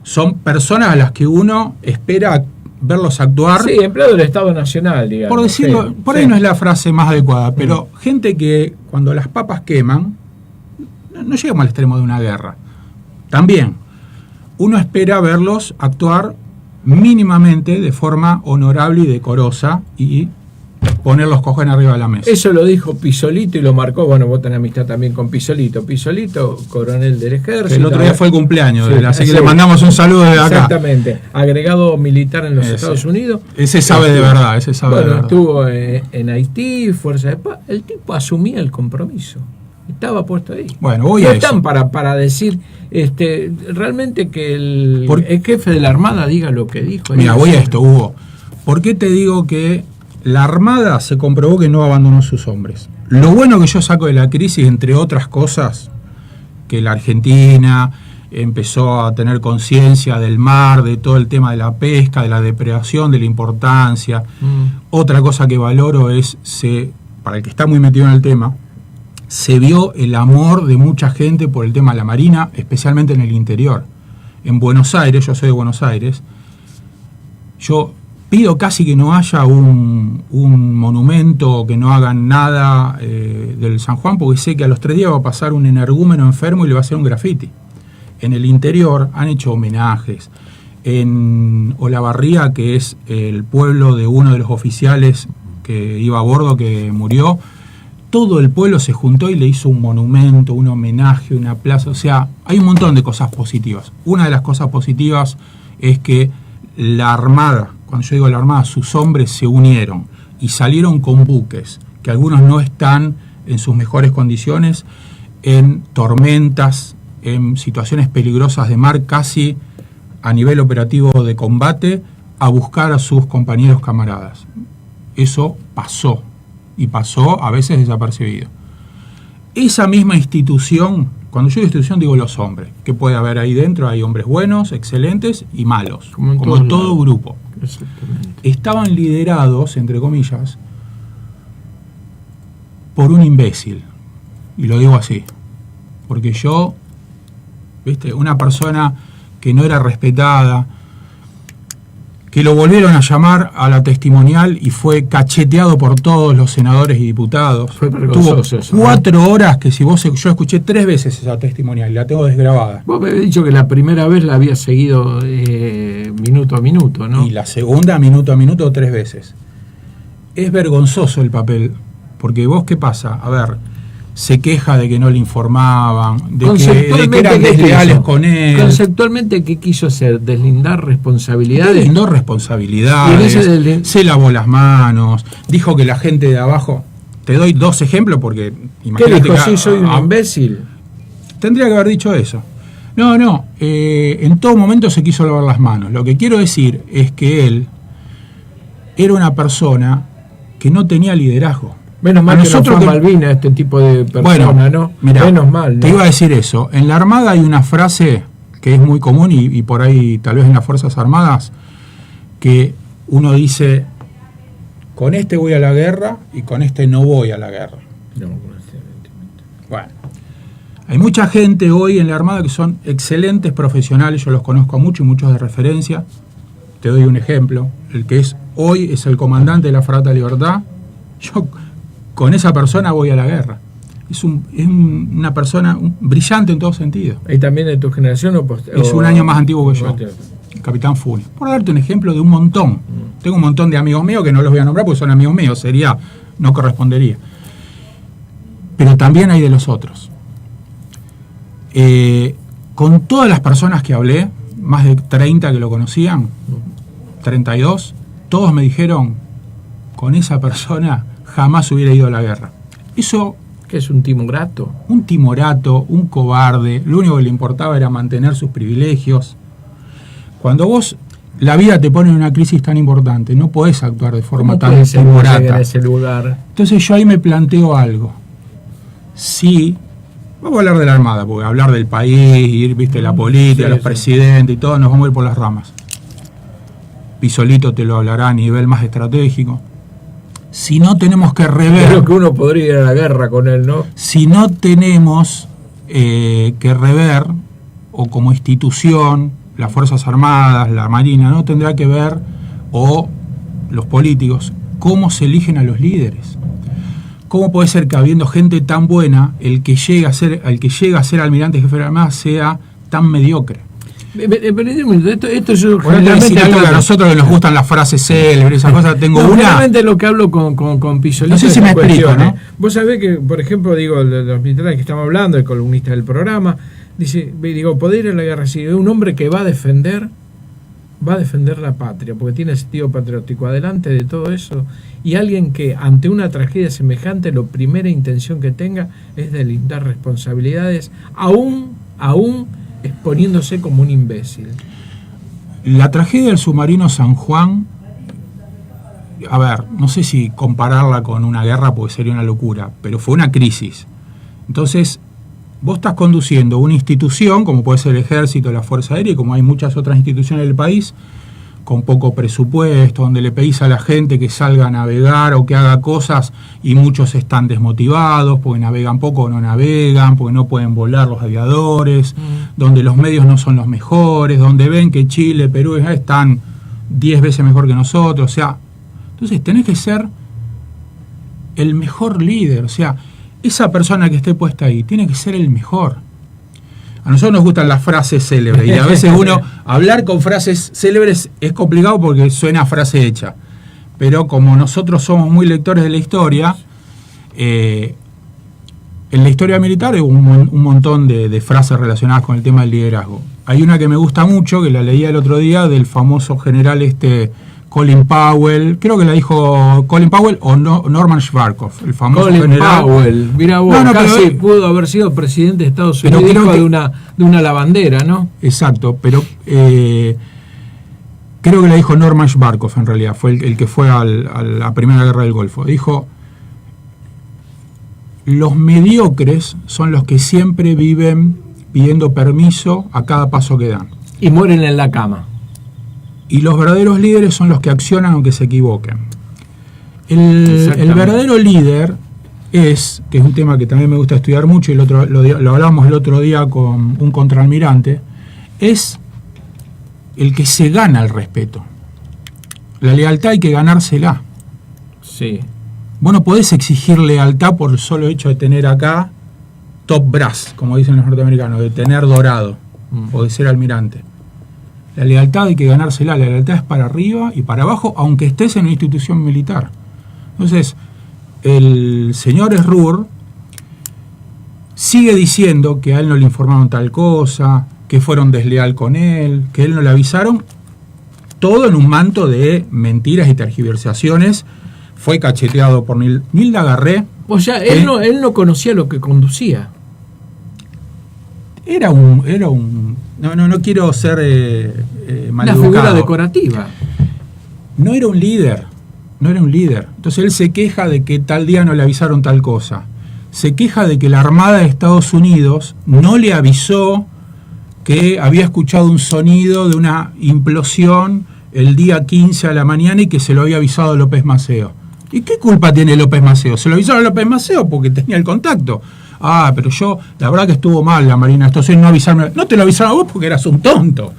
Son personas a las que uno espera verlos actuar. Sí, empleado del Estado Nacional, digamos. Por decirlo, ahí no es la frase más adecuada, pero gente que cuando las papas queman, no llegamos al extremo de una guerra. También, uno espera verlos actuar mínimamente de forma honorable y decorosa y poner los cojones arriba de la mesa. Eso lo dijo Pisolito y lo marcó. Bueno, vos tenés amistad también con Pisolito. Pisolito, coronel del ejército. El otro día fue el cumpleaños sí, de él, así que sí, le mandamos un saludo desde acá. Exactamente. Agregado militar en los Estados Unidos. Ese sabe de verdad, ese sabe de verdad. Estuvo en Haití, Fuerza de Paz. El tipo asumía el compromiso. Estaba puesto ahí. Bueno, voy no a están eso. para decir realmente que el jefe de la Armada diga lo que dijo. Mira, voy a esto, Hugo. ¿Por qué te digo que la Armada se comprobó que no abandonó sus hombres? Lo bueno que yo saco de la crisis, entre otras cosas, que la Argentina empezó a tener conciencia del mar, de todo el tema de la pesca, de la depredación, de la importancia. Otra cosa que valoro es, para el que está muy metido en el tema, se vio el amor de mucha gente por el tema de la Marina, especialmente en el interior. En Buenos Aires, yo soy de Buenos Aires, yo pido casi que no haya un monumento, que no hagan nada del San Juan, porque sé que a los 3 días va a pasar un energúmeno enfermo y le va a hacer un graffiti. En el interior han hecho homenajes. En Olavarría, que es el pueblo de uno de los oficiales que iba a bordo, que murió, todo el pueblo se juntó y le hizo un monumento, un homenaje, una plaza. O sea, hay un montón de cosas positivas. Una de las cosas positivas es que la Armada, cuando yo digo la Armada, sus hombres se unieron y salieron con buques, que algunos no están en sus mejores condiciones, en tormentas, en situaciones peligrosas de mar, casi a nivel operativo de combate, a buscar a sus compañeros camaradas. Eso pasó. Y pasó a veces desapercibido. Esa misma institución, cuando yo digo institución digo los hombres, que puede haber ahí dentro, hay hombres buenos, excelentes y malos, como en todo grupo. Estaban liderados, entre comillas, por un imbécil. Y lo digo así, porque yo, una persona que no era respetada, que lo volvieron a llamar a la testimonial y fue cacheteado por todos los senadores y diputados. Fue vergonzoso. Tuvo 4 horas que yo escuché 3 veces esa testimonial y la tengo desgrabada. Vos me habías dicho que la primera vez la había seguido minuto a minuto, ¿no? Y la segunda minuto a minuto 3 veces. Es vergonzoso el papel, porque vos, ¿qué pasa? A ver, se queja de que no le informaban, de que eran desleales con él. Conceptualmente, ¿qué quiso hacer? ¿Deslindar responsabilidades? Deslindó responsabilidades, se lavó las manos, dijo que la gente de abajo... Te doy 2 ejemplos porque... ¿Qué dijo? Sí, soy un imbécil. Tendría que haber dicho eso. No, en todo momento se quiso lavar las manos. Lo que quiero decir es que él era una persona que no tenía liderazgo. Menos mal que no fue Malvinas este tipo de persona, ¿no? Mirá, menos mal, ¿no? Te iba a decir eso. En la Armada hay una frase que es muy común y por ahí tal vez en las Fuerzas Armadas, que uno dice, con este voy a la guerra y con este no voy a la guerra. Bueno, hay mucha gente hoy en la Armada que son excelentes profesionales, yo los conozco mucho y muchos de referencia. Te doy un ejemplo. El que hoy es el comandante de la Fragata Libertad. Yo con esa persona voy a la guerra. Es una persona brillante en todo sentido. ¿Y también de tu generación es un año más antiguo que yo, el capitán Funes. Por darte un ejemplo de un montón. Tengo un montón de amigos míos que no los voy a nombrar porque son amigos míos, no correspondería. Pero también hay de los otros. Con todas las personas que hablé, más de 30 que lo conocían, 32, todos me dijeron, con esa persona jamás hubiera ido a la guerra. Eso... ¿Qué es un timorato? Un timorato, un cobarde. Lo único que le importaba era mantener sus privilegios. Cuando vos, la vida te pone en una crisis tan importante, no podés actuar de forma tan timorata. En ese lugar? Entonces yo ahí me planteo algo. Sí, vamos a hablar de la Armada, porque hablar del país, ir, la política, los presidentes y todo, nos vamos a ir por las ramas. Pisolito te lo hablará a nivel más estratégico. Si no tenemos que rever... Creo que uno podría ir a la guerra con él, ¿no? Si no tenemos que rever, o como institución, las Fuerzas Armadas, la Marina, no tendrá que ver, o los políticos, cómo se eligen a los líderes. ¿Cómo puede ser que habiendo gente tan buena, el que llega a ser almirante jefe de la Armada sea tan mediocre? Esto yo generalmente algo que a nosotros nos gustan las frases célebres, esas cosas. Tengo una. Generalmente lo que hablo con Pisolito. No sé si me explico, ¿no? Vos sabés que, por ejemplo, digo, los militares que estamos hablando, el columnista del programa, dice, poder ir a la guerra civil, un hombre que va a defender la patria, porque tiene sentido patriótico, adelante de todo eso, y alguien que ante una tragedia semejante, la primera intención que tenga es deslindar responsabilidades, aún exponiéndose como un imbécil. La tragedia del submarino San Juan, a ver, no sé si compararla con una guerra porque sería una locura, pero fue una crisis. Entonces, vos estás conduciendo una institución, como puede ser el Ejército, la Fuerza Aérea, y como hay muchas otras instituciones del país, con poco presupuesto, donde le pedís a la gente que salga a navegar o que haga cosas, y muchos están desmotivados, porque navegan poco o no navegan, porque no pueden volar los aviadores, donde los medios no son los mejores, donde ven que Chile, Perú están 10 veces mejor que nosotros, o sea, entonces tenés que ser el mejor líder, o sea, esa persona que esté puesta ahí tiene que ser el mejor. A nosotros nos gustan las frases célebres y a veces hablar con frases célebres es complicado porque suena a frase hecha. Pero como nosotros somos muy lectores de la historia, en la historia militar hay un montón de frases relacionadas con el tema del liderazgo. Hay una que me gusta mucho, que la leí el otro día, del famoso general Colin Powell, creo que la dijo Colin Powell o Norman Schwarzkopf, el famoso Colin general. Powell, mira vos, casi pudo haber sido presidente de Estados Unidos de una lavandera, ¿no? Exacto, pero creo que la dijo Norman Schwarzkopf en realidad, fue el que fue a la Primera Guerra del Golfo. Dijo, los mediocres son los que siempre viven pidiendo permiso a cada paso que dan. Y mueren en la cama. Y los verdaderos líderes son los que accionan aunque se equivoquen. El verdadero líder que es un tema que también me gusta estudiar mucho, y lo hablamos el otro día con un contraalmirante, es el que se gana el respeto. La lealtad hay que ganársela. Sí. Vos no podés exigir lealtad por el solo hecho de tener acá top brass, como dicen los norteamericanos, de tener dorado o de ser almirante. La lealtad hay que ganársela, la lealtad es para arriba y para abajo, aunque estés en una institución militar. Entonces, el señor Sroor sigue diciendo que a él no le informaron tal cosa, que fueron desleal con él, que él no le avisaron, todo en un manto de mentiras y tergiversaciones. Fue cacheteado por Nilda Garré. O sea, él no conocía lo que conducía. Era un no quiero ser maleducado. Una figura decorativa. No era un líder. Entonces él se queja de que tal día no le avisaron tal cosa. Se queja de que la Armada de Estados Unidos no le avisó que había escuchado un sonido de una implosión el día 15 a la mañana y que se lo había avisado López Maceo. ¿Y qué culpa tiene López Maceo? Se lo avisaron a López Maceo porque tenía el contacto. Pero la verdad que estuvo mal la Marina, entonces no avisarme. No te lo avisaron a vos porque eras un tonto.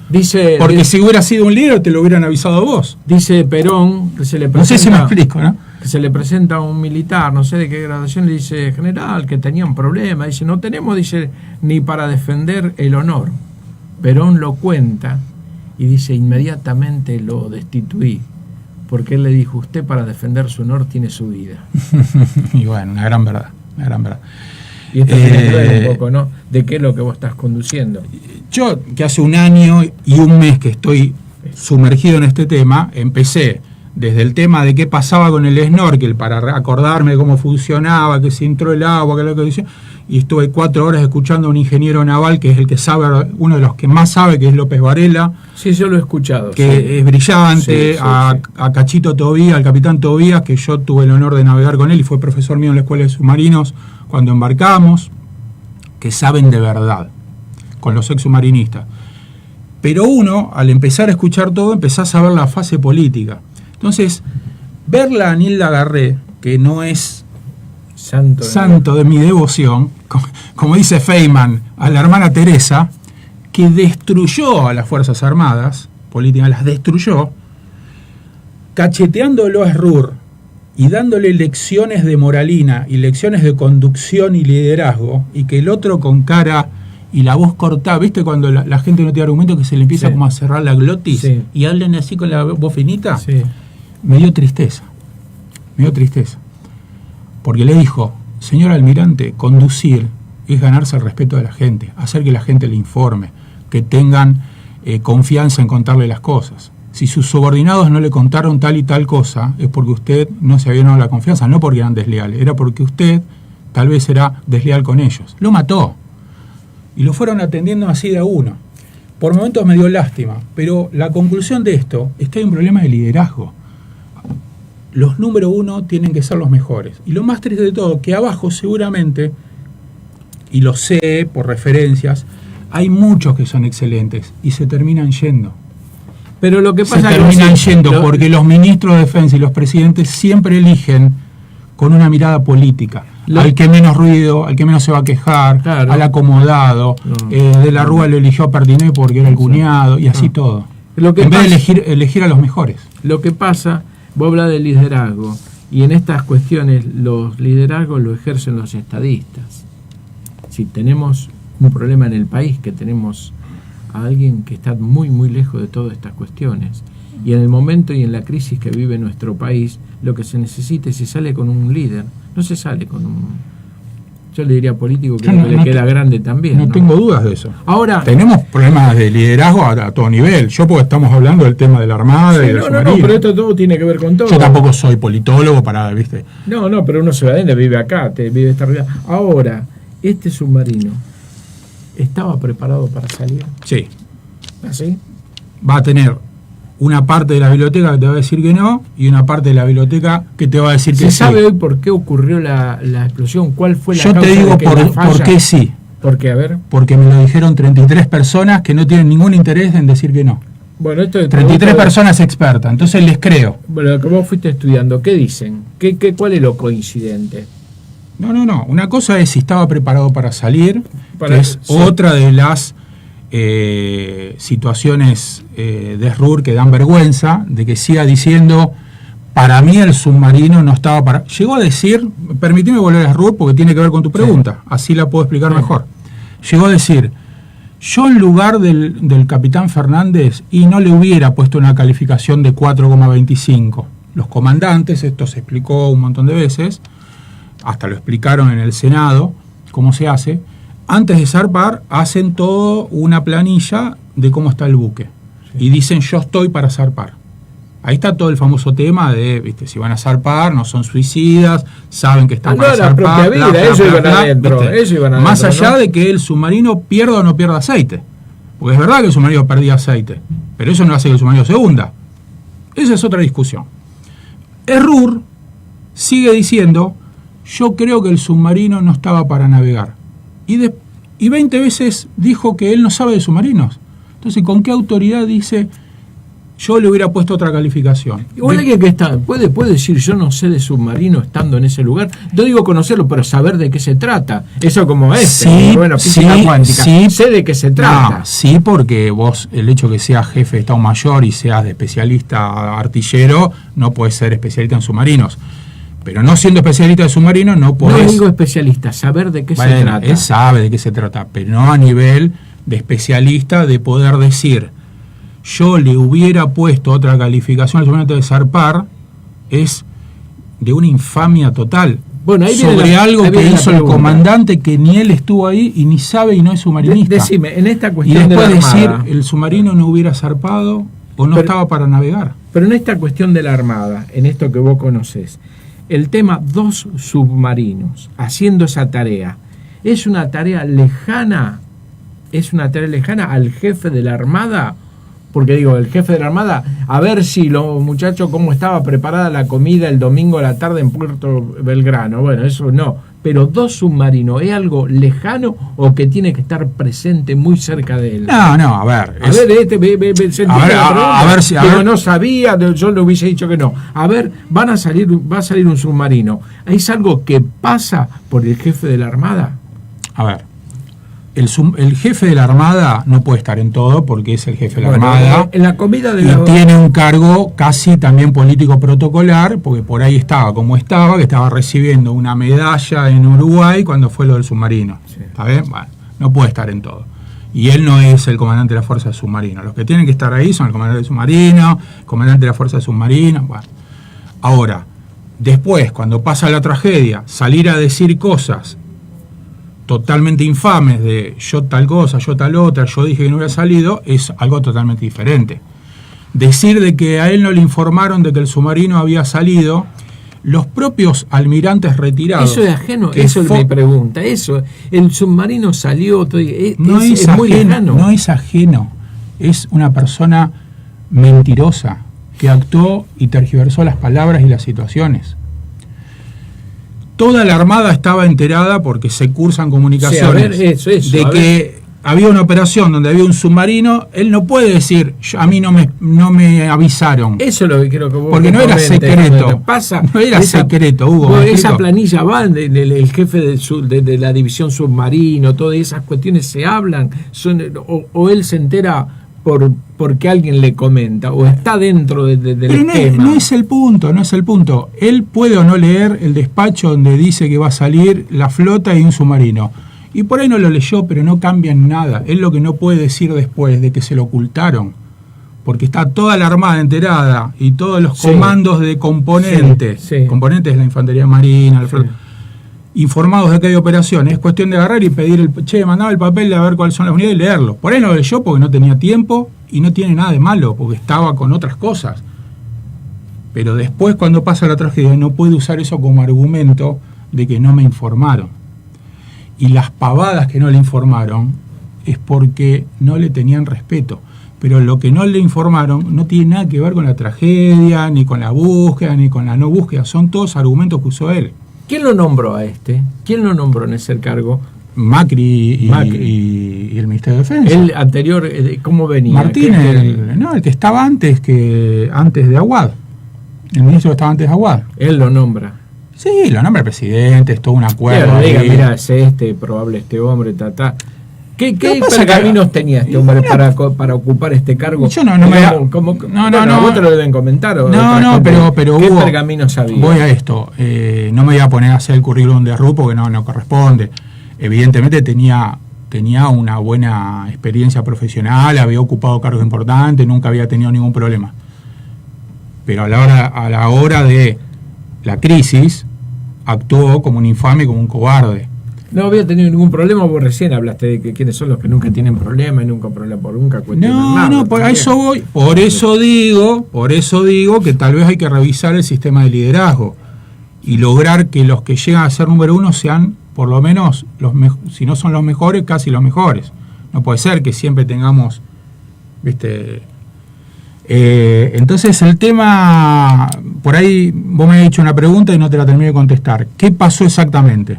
Porque si hubiera sido un líder te lo hubieran avisado a vos. Dice Perón, que se le presenta, no sé si me explico, ¿no? Que se le presenta a un militar, no sé de qué graduación, le dice, general, que tenía un problema. Dice, no tenemos, ni para defender el honor. Perón lo cuenta y dice, inmediatamente lo destituí. Porque él le dijo, usted para defender su honor tiene su vida. Y bueno, una gran verdad. Y esto tiene que ver un poco, ¿no? De qué es lo que vos estás conduciendo. Yo, que hace un año y un mes que estoy sumergido en este tema, empecé desde el tema de qué pasaba con el snorkel para acordarme de cómo funcionaba, que se entró el agua, que lo que decía, y estuve 4 horas escuchando a un ingeniero naval que es el que sabe, uno de los que más sabe, que es López Varela. Sí, yo lo he escuchado. Que es brillante, a Cachito Tobías, al capitán Tobías, que yo tuve el honor de navegar con él y fue profesor mío en la Escuela de Submarinos cuando embarcamos, que saben de verdad, con los ex submarinistas. Pero uno, al empezar a escuchar todo, empezás a ver la fase política. Entonces, verla a Nilda Garré, que no es santo de mi devoción, como dice Feynman, a la hermana Teresa, que destruyó a las Fuerzas Armadas, políticas las destruyó, cacheteándolo a Sroor y dándole lecciones de moralina y lecciones de conducción y liderazgo, y que el otro con cara y la voz cortada, ¿viste cuando la gente no tiene argumento que se le empieza como a cerrar la glotis y hablan así con la voz finita? Sí. Me dio tristeza, porque le dijo, señor almirante, conducir es ganarse el respeto de la gente, hacer que la gente le informe, que tengan confianza en contarle las cosas. Si sus subordinados no le contaron tal y tal cosa, es porque usted no se había ganado la confianza, no porque eran desleales, era porque usted tal vez era desleal con ellos. Lo mató. Y lo fueron atendiendo así de a uno. Por momentos me dio lástima, pero la conclusión de esto es que hay un problema de liderazgo. Los número uno tienen que ser los mejores. Y lo más triste de todo, que abajo seguramente, y lo sé por referencias, hay muchos que son excelentes y se terminan yendo. Pero lo que pasa se terminan yendo porque los ministros de defensa y los presidentes siempre eligen con una mirada política. Al que menos ruido, al que menos se va a quejar, claro, al acomodado. De la Rúa lo eligió a Perdiné porque era el cuñado, y así todo. En vez de elegir a los mejores. Lo que pasa, vos hablas de liderazgo, y en estas cuestiones los liderazgos lo ejercen los estadistas. Si tenemos un problema en el país, que tenemos a alguien que está muy muy lejos de todas estas cuestiones, y en el momento y en la crisis que vive nuestro país, lo que se necesita es, se sale con un líder, no se sale con un, yo le diría político, que le queda grande también. No tengo dudas de eso. Ahora tenemos problemas de liderazgo a todo nivel. Yo porque estamos hablando del tema de la Armada y del submarino. No, pero esto todo tiene que ver con todo. Yo tampoco soy politólogo para, ¿viste? No, pero uno ciudadano vive acá, vive esta realidad. Ahora, este submarino ¿estaba preparado para salir? Sí. ¿Así? Va a tener una parte de la biblioteca que te va a decir que no, y una parte de la biblioteca que te va a decir que sí. ¿Se sabe hoy por qué ocurrió la explosión? ¿Cuál fue la causa? Yo te digo por qué sí. ¿Por qué? A ver. Porque me lo dijeron 33 personas que no tienen ningún interés en decir que no. Bueno, esto es 33 personas expertas, entonces les creo. Bueno, lo que vos fuiste estudiando, ¿qué dicen? ¿Cuál es lo coincidente? No. Una cosa es si estaba preparado para salir, que es otra de las situaciones de SRUR que dan vergüenza, de que siga diciendo, para mí el submarino no estaba para... Llegó a decir, permitime volver a SRUR porque tiene que ver con tu pregunta, así la puedo explicar mejor. Llegó a decir, yo en lugar del capitán Fernández, y no le hubiera puesto una calificación de 4,25. Los comandantes, esto se explicó un montón de veces, hasta lo explicaron en el Senado, cómo se hace. Antes de zarpar, hacen todo una planilla de cómo está el buque. Sí. Y dicen, yo estoy para zarpar. Ahí está todo el famoso tema de, ¿viste? Si van a zarpar, no son suicidas, saben que están para zarpar. La propia vida, eso iban adentro. Más allá de que el submarino pierda o no pierda aceite. Porque es verdad que el submarino perdía aceite, pero eso no hace que el submarino se hunda. Esa es otra discusión. SRUR sigue diciendo, yo creo que el submarino no estaba para navegar. Y 20 veces dijo que él no sabe de submarinos. Entonces, ¿con qué autoridad dice yo le hubiera puesto otra calificación? Igual alguien que está, puede decir yo no sé de submarino estando en ese lugar. No digo conocerlo, pero saber de qué se trata. Eso como es. Sí, física cuántica. Sí, sé de qué se trata. No, sí, porque vos, el hecho que seas jefe de Estado Mayor y seas de especialista artillero, no podés ser especialista en submarinos. Pero no siendo especialista de submarino no podés... No digo especialista, saber de qué se trata. Él sabe de qué se trata, pero no a nivel de especialista de poder decir yo le hubiera puesto otra calificación al submarino de zarpar, es de una infamia total. Bueno, ahí sobre algo que hizo el comandante que ni él estuvo ahí y ni sabe y no es submarinista. Decime, en esta cuestión y después de la decir Armada, el submarino no hubiera zarpado o no estaba para navegar. Pero en esta cuestión de la Armada, en esto que vos conocés, el tema 2 submarinos haciendo esa tarea, ¿es una tarea lejana? ¿Es una tarea lejana al jefe de la Armada? Porque digo, el jefe de la Armada, a ver si los muchachos, cómo estaba preparada la comida el domingo a la tarde en Puerto Belgrano. Bueno, eso no. Pero 2 submarinos, ¿es algo lejano o que tiene que estar presente muy cerca de él? No, a ver. A ver si no sabía, yo le hubiese dicho que no. A ver, va a salir un submarino. ¿Es algo que pasa por el jefe de la Armada? A ver, el jefe de la Armada no puede estar en todo porque es el jefe de la Armada. En la comida de tiene un cargo casi también político protocolar, porque por ahí estaba como estaba, que estaba recibiendo una medalla en Uruguay cuando fue lo del submarino. Sí. ¿Está bien? Bueno, no puede estar en todo. Y él no es el comandante de la Fuerza Submarina. Los que tienen que estar ahí son el comandante de submarino, el comandante de la Fuerza Submarina. Bueno. Ahora, después, cuando pasa la tragedia, salir a decir cosas totalmente infames de yo tal cosa, yo tal otra, yo dije que no había salido, es algo totalmente diferente. Decir de que a él no le informaron de que el submarino había salido, los propios almirantes retirados. Eso es ajeno, eso es mi pregunta. Eso, el submarino salió, es muy lejano. No es ajeno, es una persona mentirosa que actuó y tergiversó las palabras y las situaciones. Toda la Armada estaba enterada, porque se cursan comunicaciones, de que había una operación donde había un submarino. Él no puede decir, a mí no me avisaron. Eso es lo que creo que vos, porque no era secreto. No era secreto, Hugo. Esa planilla va del jefe de la división submarino, todas esas cuestiones se hablan, o él se entera porque alguien le comenta, o está dentro del esquema. No es el punto. Él puede o no leer el despacho donde dice que va a salir la flota y un submarino. Y por ahí no lo leyó, pero no cambia en nada. Él lo que no puede decir después de que se lo ocultaron, porque está toda la Armada enterada y todos los comandos de componentes, componentes de la Infantería Marina, la flota, informados de que hay operaciones. Es cuestión de agarrar y pedir mandaba el papel de a ver cuáles son las unidades y leerlo. Por ahí no lo leyó porque no tenía tiempo, y no tiene nada de malo, porque estaba con otras cosas. Pero después, cuando pasa la tragedia, no puede usar eso como argumento de que no me informaron. Y las pavadas que no le informaron es porque no le tenían respeto. Pero lo que no le informaron no tiene nada que ver con la tragedia, ni con la búsqueda, ni con la no búsqueda. Son todos argumentos que usó él. ¿Quién lo nombró a este? ¿Quién lo nombró en ese cargo? Macri y el Ministerio de Defensa. ¿El anterior cómo venía? Martínez, el que estaba antes de Aguad. El ministro que estaba antes de Aguad. Él lo nombra. Sí, lo nombra el presidente, es todo un acuerdo. Diga, mira, es probable este hombre, ¿Qué pergaminos tenía este hombre para ocupar este cargo? Yo no vos te lo deben comentar. Pero ¿qué Hugo, pergaminos había? Voy a esto. No me voy a poner a hacer el currículum de RU porque no corresponde. Evidentemente tenía una buena experiencia profesional, había ocupado cargos importantes, nunca había tenido ningún problema. Pero a la hora de la crisis, actuó como un infame, como un cobarde. No había tenido ningún problema. Vos recién hablaste de que quiénes son los que nunca tienen problema y nunca cuestionan nada. No, por eso voy. Por eso digo que tal vez hay que revisar el sistema de liderazgo y lograr que los que llegan a ser número uno sean, por lo menos, si no son los mejores, casi los mejores. No puede ser que siempre tengamos, entonces el tema, por ahí vos me has hecho una pregunta y no te la terminé de contestar. ¿Qué pasó exactamente?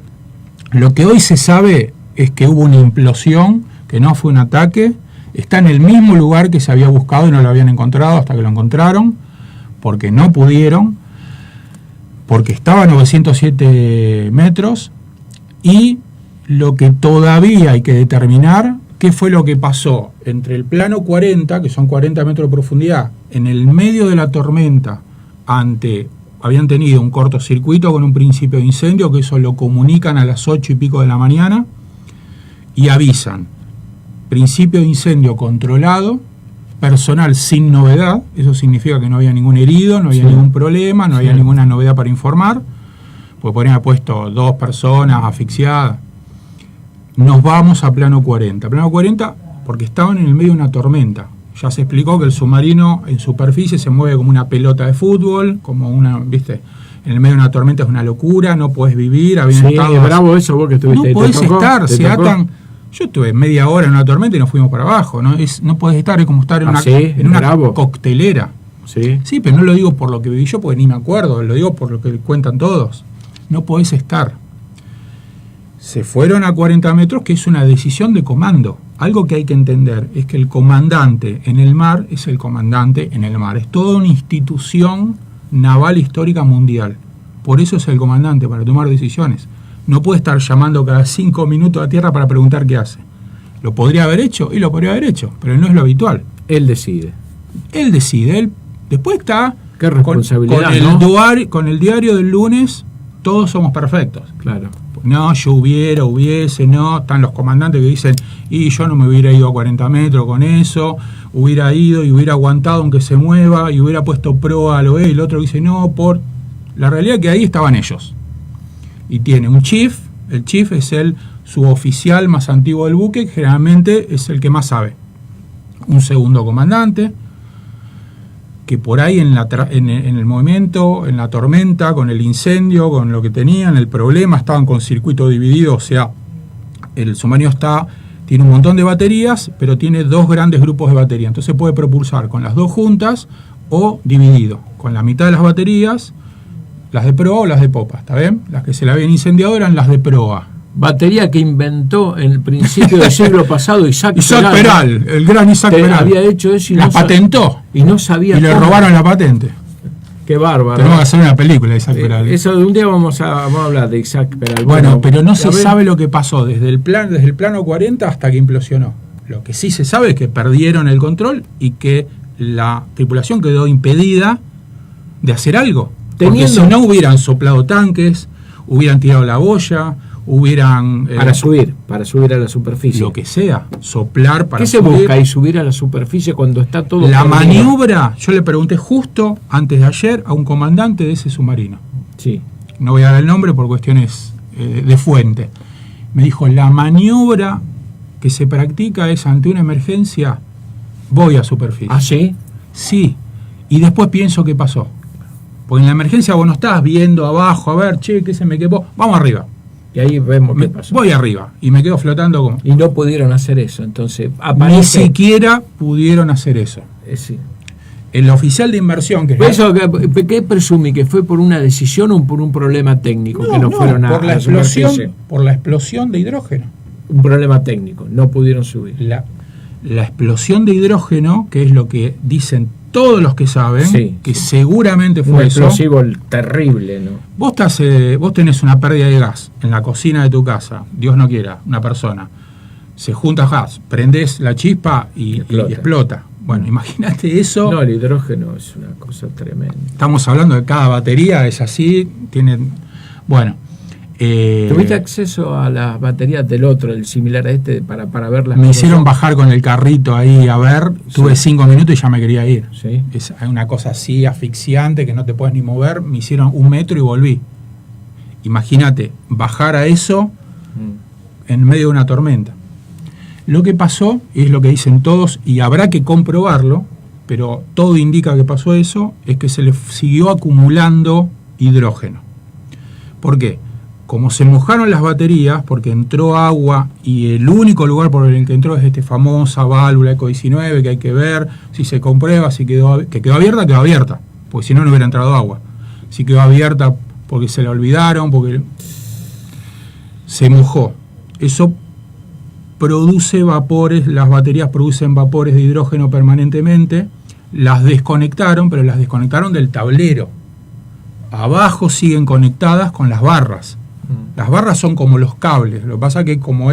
Lo que hoy se sabe es que hubo una implosión, que no fue un ataque, está en el mismo lugar que se había buscado y no lo habían encontrado hasta que lo encontraron, porque no pudieron, porque estaba a 907 metros, y lo que todavía hay que determinar, qué fue lo que pasó entre el plano 40, que son 40 metros de profundidad, en el medio de la tormenta, habían tenido un cortocircuito con un principio de incendio, que eso lo comunican a las 8 y pico de la mañana, y avisan, principio de incendio controlado, personal sin novedad, eso significa que no había ningún herido, no había ningún problema, no había ninguna novedad para informar, pues podrían haber puesto 2 personas asfixiadas. Nos vamos a plano 40. Plano 40 porque estaban en el medio de una tormenta. Ya se explicó que el submarino en superficie se mueve como una pelota de fútbol, como una, en el medio de una tormenta es una locura, no podés vivir. Bravo eso vos que estuviste. No podés estar, se atan. Yo estuve media hora en una tormenta y nos fuimos para abajo. No podés estar, es como estar en una coctelera. Sí, pero no lo digo por lo que viví yo, porque ni me acuerdo, lo digo por lo que cuentan todos. No podés estar. Se fueron a 40 metros, que es una decisión de comando. Algo que hay que entender es que el comandante en el mar es el comandante en el mar. Es toda una institución naval histórica mundial. Por eso es el comandante, para tomar decisiones. No puede estar llamando cada 5 minutos a tierra para preguntar qué hace. Lo podría haber hecho, pero no es lo habitual. Él decide. Después está qué responsabilidad, con el diario del lunes, todos somos perfectos. Claro. No, yo hubiese, no. Están los comandantes que dicen, y yo no me hubiera ido a 40 metros con eso, hubiera ido y hubiera aguantado aunque se mueva y hubiera puesto proa al OE, y el otro dice, no, por... La realidad es que ahí estaban ellos. Y tiene un chief, el chief es el suboficial más antiguo del buque, que generalmente es el que más sabe. Un segundo comandante, que por ahí en el movimiento, en la tormenta, con el incendio, con lo que tenían, el problema, estaban con circuito dividido, o sea, el submarino tiene un montón de baterías, pero tiene 2 grandes grupos de batería, entonces puede propulsar con las 2 juntas o dividido, con la mitad de las baterías, las de proa o las de popa, ¿está bien? Las que se le habían incendiado eran las de proa. Batería que inventó en el principio del siglo pasado Isaac Peral, el gran Isaac Peral. Había hecho eso y la patentó. Y no sabía. Y le robaron la patente. Qué bárbaro. Tenemos que hacer una película de Isaac Peral. Eso de un día vamos a hablar de Isaac Peral. Bueno, pero no se sabe lo que pasó desde el plano 40 hasta que implosionó. Lo que sí se sabe es que perdieron el control y que la tripulación quedó impedida de hacer algo. Porque si no hubieran soplado tanques, hubieran tirado la boya, hubieran... para subir a la superficie. Lo que sea, soplar para subir. ¿Qué se busca ahí, subir a la superficie cuando está todo... La maniobra, yo le pregunté justo antes de ayer a un comandante de ese submarino. Sí. No voy a dar el nombre por cuestiones de fuente. Me dijo, la maniobra que se practica es ante una emergencia, voy a superficie. ¿Ah, sí? Sí. Y después pienso qué pasó. Porque en la emergencia vos no estás viendo abajo, a ver, che, ¿qué se me quedó? Vamos arriba. Y ahí vemos qué pasó. Voy arriba y me quedo flotando como... Y no pudieron hacer eso, entonces aparece... Ni siquiera pudieron hacer eso. Sí. El oficial de inmersión... que eso, ¿qué presumí? ¿Que fue por una decisión o por un problema técnico? No, que no fueron por la explosión, por la explosión de hidrógeno. Un problema técnico, no pudieron subir. La explosión de hidrógeno, que es lo que dicen todos los que saben, sí, que seguramente fue eso. Un explosivo terrible, ¿no? Vos tenés una pérdida de gas en la cocina de tu casa, Dios no quiera, una persona. Se junta gas, prendés la chispa y explota. Bueno, imagínate eso. No, el hidrógeno es una cosa tremenda. Estamos hablando de cada batería, es así, tienen... Bueno... ¿Tuviste acceso a las baterías del otro, el similar a este, para verlas? Me hicieron bajar con el carrito ahí a ver, tuve 5 minutos y ya me quería ir. ¿Sí? Es una cosa así asfixiante que no te puedes ni mover, me hicieron 1 metro y volví. Imagínate, bajar a eso en medio de una tormenta. Lo que pasó, es lo que dicen todos, y habrá que comprobarlo, pero todo indica que pasó eso, es que se le siguió acumulando hidrógeno. ¿Por qué? Como se mojaron las baterías, porque entró agua y el único lugar por el que entró es esta famosa válvula ECO 19, que hay que ver si se comprueba, si quedó abierta, porque si no, no hubiera entrado agua. Si quedó abierta porque se la olvidaron, porque se mojó. Eso produce vapores, las baterías producen vapores de hidrógeno permanentemente, las desconectaron, pero las desconectaron del tablero. Abajo siguen conectadas con las barras. Las barras son como los cables, lo que pasa es que como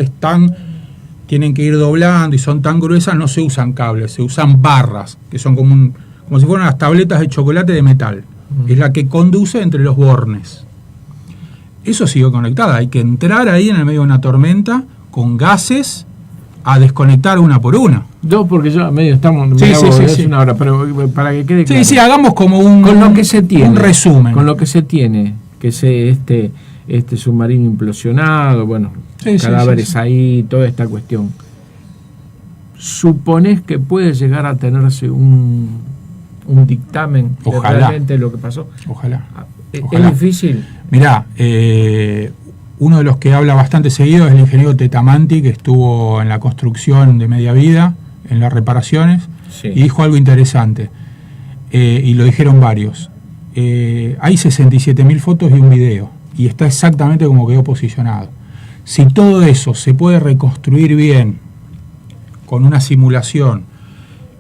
tienen que ir doblando y son tan gruesas, no se usan cables, se usan barras, que son como si fueran las tabletas de chocolate de metal. Es la que conduce entre los bornes. Eso sigue conectada, hay que entrar ahí en el medio de una tormenta con gases a desconectar una por una. Porque ya medio estamos... Sí. Una hora, pero para que quede claro. Sí, hagamos como con lo que se tiene, un resumen. Con lo que se tiene, que se este submarino implosionado, bueno, cadáveres ahí, toda esta cuestión. ¿Suponés que puede llegar a tenerse un dictamen de realmente lo que pasó? Ojalá. ¿Es difícil? Mirá, uno de los que habla bastante seguido es el ingeniero Tetamanti, que estuvo en la construcción de Media Vida, en las reparaciones, y dijo algo interesante, y lo dijeron varios. Hay 67.000 fotos y un video, y está exactamente como quedó posicionado. Si todo eso se puede reconstruir bien con una simulación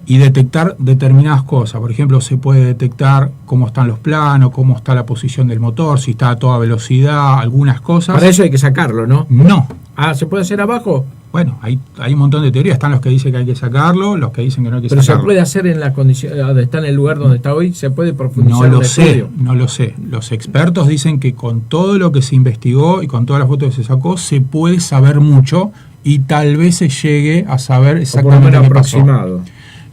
y detectar determinadas cosas, por ejemplo, se puede detectar cómo están los planos, cómo está la posición del motor, si está a toda velocidad, algunas cosas. Para eso hay que sacarlo, ¿no? No. ¿Se puede hacer abajo? Bueno, hay un montón de teorías. Están los que dicen que hay que sacarlo, los que dicen que no hay que Pero sacarlo. se puede hacer en las condiciones, donde está en el lugar donde está hoy, se puede profundizar No en lo el sé, estudio. no lo sé. Los expertos dicen que con todo lo que se investigó y con todas las fotos que se sacó, se puede saber mucho y tal vez se llegue a saber O por lo exactamente menos qué pasó. aproximado.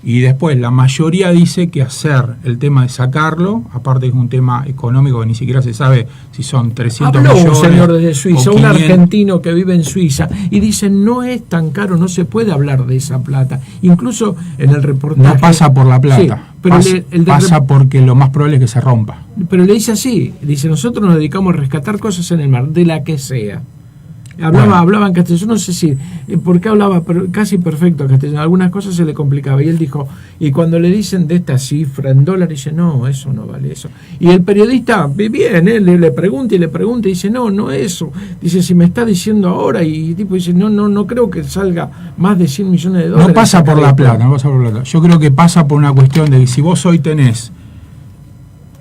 Y después la mayoría dice que hacer el tema de sacarlo, aparte es un tema económico que ni siquiera se sabe si son 300 Habló millones. un señor desde Suiza, o un 500. argentino que vive en Suiza, y dice, no es tan caro, no se puede hablar de esa plata. Incluso en el reportaje... No pasa por la plata, Sí, pero pasa porque lo más probable es que se rompa. Pero le dice así, dice, nosotros nos dedicamos a rescatar cosas en el mar, de la que sea. Hablaba en castellano, yo no sé si, ¿por qué hablaba casi perfecto castellano? Algunas cosas se le complicaba, y él dijo, y cuando le dicen de esta cifra en dólares, dice, no, eso no vale eso. Y el periodista, bien, le pregunta y dice, no eso. Dice, si me está diciendo ahora, y tipo dice, no creo que salga más de 100 millones de dólares. No pasa por la plata, no pasa por la plata. Yo creo que pasa por una cuestión de que si vos hoy tenés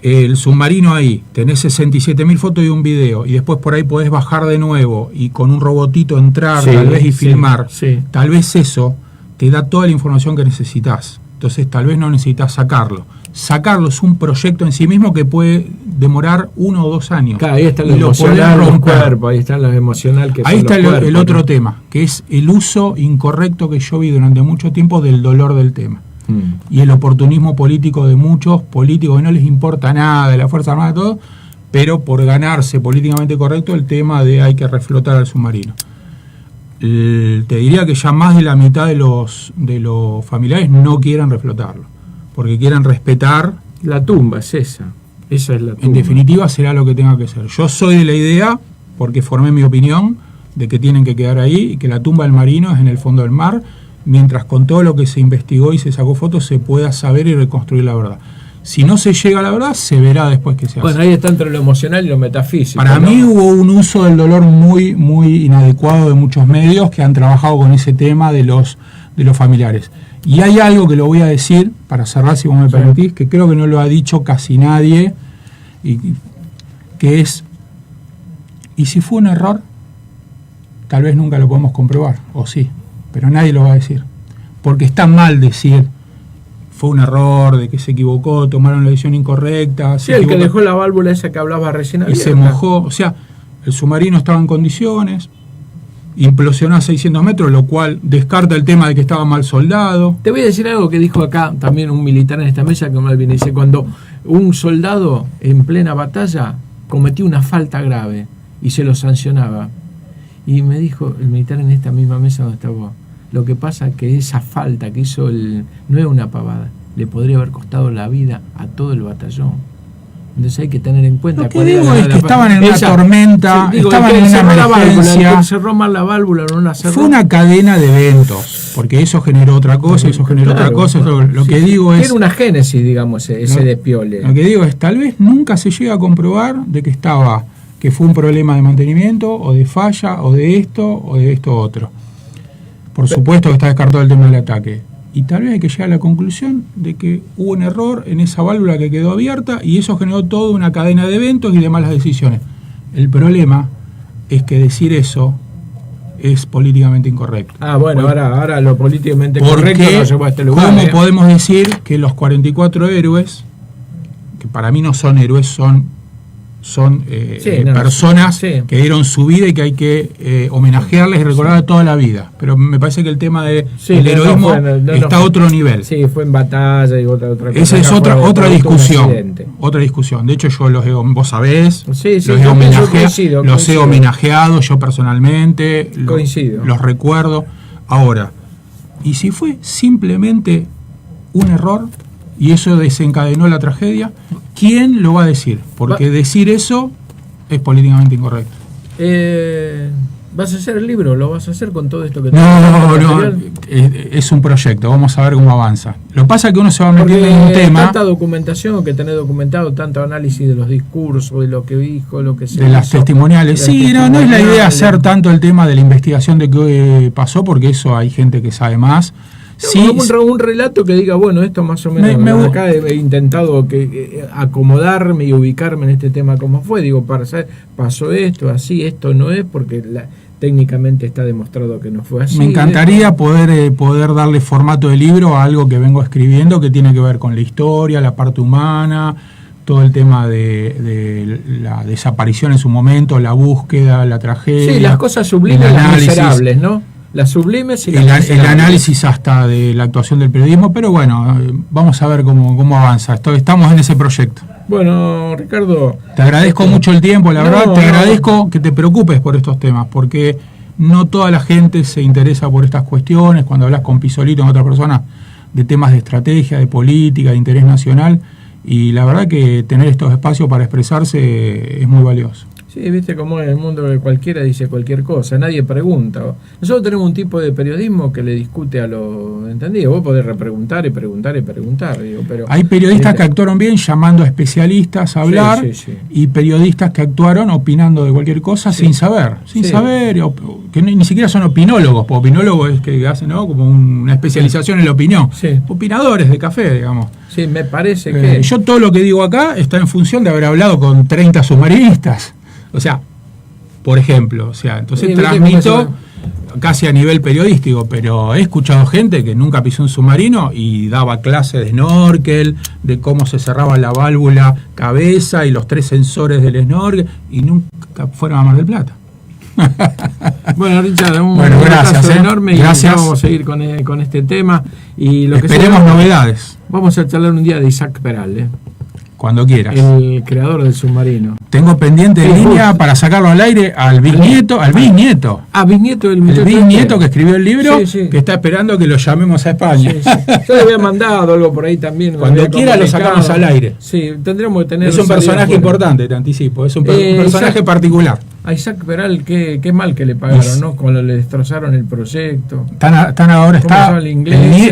el submarino ahí, tenés 67.000 fotos y un video, y después por ahí podés bajar de nuevo y con un robotito entrar Sí, tal vez y sí, filmar, sí. tal vez eso te da toda la información que necesitas. Entonces tal vez no necesitas sacarlo. Sacarlo es un proyecto en sí mismo que puede demorar 1 o 2 años. Claro, ahí está Y lo lo emocional podés del romper. cuerpo, ahí está lo emocional que Ahí son está los cuerpos, el otro ¿no? tema, que es el uso incorrecto que yo vi durante mucho tiempo del dolor del tema. Y el oportunismo político de muchos políticos que no les importa nada de la Fuerza Armada, todo, pero por ganarse políticamente correcto el tema de hay que reflotar al submarino. Te diría que ya más de la mitad de los familiares no quieren reflotarlo, porque quieren respetar. La tumba es esa es la tumba. En definitiva será lo que tenga que ser. Yo soy de la idea, porque formé mi opinión, de que tienen que quedar ahí y que la tumba del marino es en el fondo del mar, mientras con todo lo que se investigó y se sacó fotos se pueda saber y reconstruir la verdad. Si no se llega a la verdad, se verá después que se hace. Bueno, ahí está entre lo emocional y lo metafísico. Para ¿no? mí hubo un uso del dolor muy, muy inadecuado de muchos medios que han trabajado con ese tema de los familiares. Y hay algo que lo voy a decir, para cerrar, si vos me permitís, que creo que no lo ha dicho casi nadie, y que es, ¿y si fue un error? Tal vez nunca lo podemos comprobar, o sí, pero nadie lo va a decir. Porque está mal decir, fue un error, de que se equivocó, tomaron la decisión incorrecta. Sí, el que dejó la válvula esa que hablaba recién y abierta. se mojó. O sea, el submarino estaba en condiciones, implosionó a 600 metros, lo cual descarta el tema de que estaba mal soldado. Te voy a decir algo que dijo acá también un militar en esta mesa que mal viene. Dice, cuando un soldado en plena batalla cometió una falta grave y se lo sancionaba. Y me dijo el militar en esta misma mesa donde estaba vos, lo que pasa es que esa falta que hizo no es una pavada, le podría haber costado la vida a todo el batallón. Entonces hay que tener en cuenta. Lo que digo es que estaban en una tormenta, sí, digo, estaban en una emergencia. El que cerró mal la válvula, no la cerró. Fue una cadena de eventos, porque eso generó otra cosa, eso generó otra cosa. Lo que digo es... Era una génesis, digamos, ese despiole. Lo que digo es, tal vez nunca se llega a comprobar de que fue un problema de mantenimiento, o de falla, o de esto otro. Por supuesto que está descartado el tema del ataque. Y tal vez hay que llegar a la conclusión de que hubo un error en esa válvula que quedó abierta y eso generó toda una cadena de eventos y de malas decisiones. El problema es que decir eso es políticamente incorrecto. Ah, bueno, ahora lo políticamente Porque, correcto nos llevó a este lugar. ¿cómo podemos decir que los 44 héroes, que para mí no son héroes, son personas que dieron su vida y que hay que homenajearles y recordar toda la vida? Pero me parece que el tema del heroísmo está a otro nivel. Sí, fue en batalla y otra cosa. Esa es otra discusión. Otra discusión. De hecho, vos sabés, los he homenajeado yo personalmente. Coincido. Los recuerdo. Ahora, ¿y si fue simplemente un error y eso desencadenó la tragedia? ¿Quién lo va a decir? Porque decir eso es políticamente incorrecto. ¿Vas a hacer el libro? ¿Lo vas a hacer con todo esto que No, es un proyecto, vamos a ver cómo avanza. Lo que pasa es que uno se va metiendo en un tema... Tanta documentación que tenés documentado, tanto análisis de los discursos, de lo que dijo, lo que se de hizo, las testimoniales. Sí, no es la idea hacer tanto el tema de la investigación de qué pasó, porque eso hay gente que sabe más. Sí, un relato que diga, bueno, esto más o menos, acá he intentado acomodarme y ubicarme en este tema como fue, digo, para saber, pasó esto, así, esto no es, porque técnicamente está demostrado que no fue así. Me encantaría poder darle formato de libro a algo que vengo escribiendo que tiene que ver con la historia, la parte humana, todo el tema de la desaparición en su momento, la búsqueda, la tragedia. Sí, las cosas sublimes y las miserables, ¿no? Las sublimes y las miserables. El análisis hasta de la actuación del periodismo, pero bueno, vamos a ver cómo avanza. Estamos en ese proyecto. Bueno, Ricardo, te agradezco mucho el tiempo, la verdad, te agradezco que te preocupes por estos temas, porque no toda la gente se interesa por estas cuestiones. Cuando hablas con Pisolito, con otra persona, de temas de estrategia, de política, de interés nacional, y la verdad que tener estos espacios para expresarse es muy valioso. Sí, viste cómo en el mundo que cualquiera dice cualquier cosa, nadie pregunta. Nosotros tenemos un tipo de periodismo que le discute a lo entendido. Vos podés repreguntar y preguntar y preguntar. Pero hay periodistas que actuaron bien llamando a especialistas a hablar, sí. Y periodistas que actuaron opinando de cualquier cosa sin saber, que ni siquiera son opinólogos, porque opinólogos es que hacen, ¿no?, como una especialización en la opinión. Sí. Opinadores de café, digamos. Sí, me parece que... Yo todo lo que digo acá está en función de haber hablado con 30 submarinistas. O sea, por ejemplo, entonces sí, transmito casi a nivel periodístico, pero he escuchado gente que nunca pisó un submarino y daba clases de snorkel, de cómo se cerraba la válvula cabeza y los 3 sensores del snorkel, y nunca fueron a Mar del Plata. Bueno, Richard, un gracias, enorme, gracias. Y vamos a seguir con este tema. Y lo esperemos que novedades. Vamos a charlar un día de Isaac Peral, cuando quieras. El creador del submarino. Tengo pendiente en línea para sacarlo al aire al bisnieto. Bisnieto. Bisnieto del el bisnieto que escribió el libro, sí. Que está esperando que lo llamemos a España. Sí. Yo le había mandado algo por ahí también. Cuando quiera lo sacamos al aire. Sí, tendremos que tener... Es un personaje importante, te anticipo. Es un personaje particular. A Isaac Peral, qué mal que le pagaron, ¿no? Cuando le destrozaron el proyecto.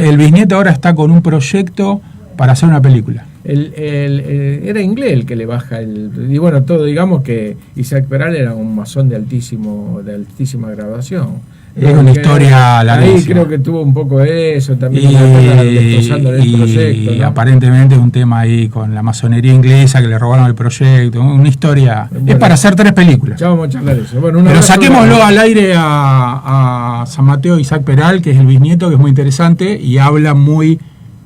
El bisnieto ahora está con un proyecto para hacer una película. Era inglés el que le baja y bueno, todo, digamos que Isaac Peral era un masón de altísima graduación. Es una historia larguísima. Ahí creo que tuvo un poco de eso también, destrozándole el proyecto, ¿no? Aparentemente un tema ahí con la masonería inglesa que le robaron el proyecto, una historia. Bueno, es para hacer 3 películas. Ya vamos a charlar eso. Bueno, pero saquémoslo al aire a San Mateo Isaac Peral, que es el bisnieto, que es muy interesante y habla muy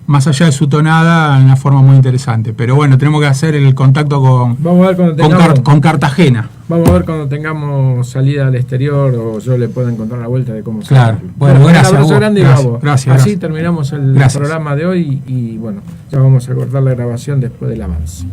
más allá de su tonada, en una forma muy interesante. Pero bueno, tenemos que hacer el contacto con Cartagena. Vamos a ver cuando tengamos salida al exterior o yo le pueda encontrar la vuelta de cómo se Claro. Bueno, gracias. Un abrazo grande, Gabo. Gracias. Así terminamos el programa de hoy y bueno, ya vamos a cortar la grabación después del avance.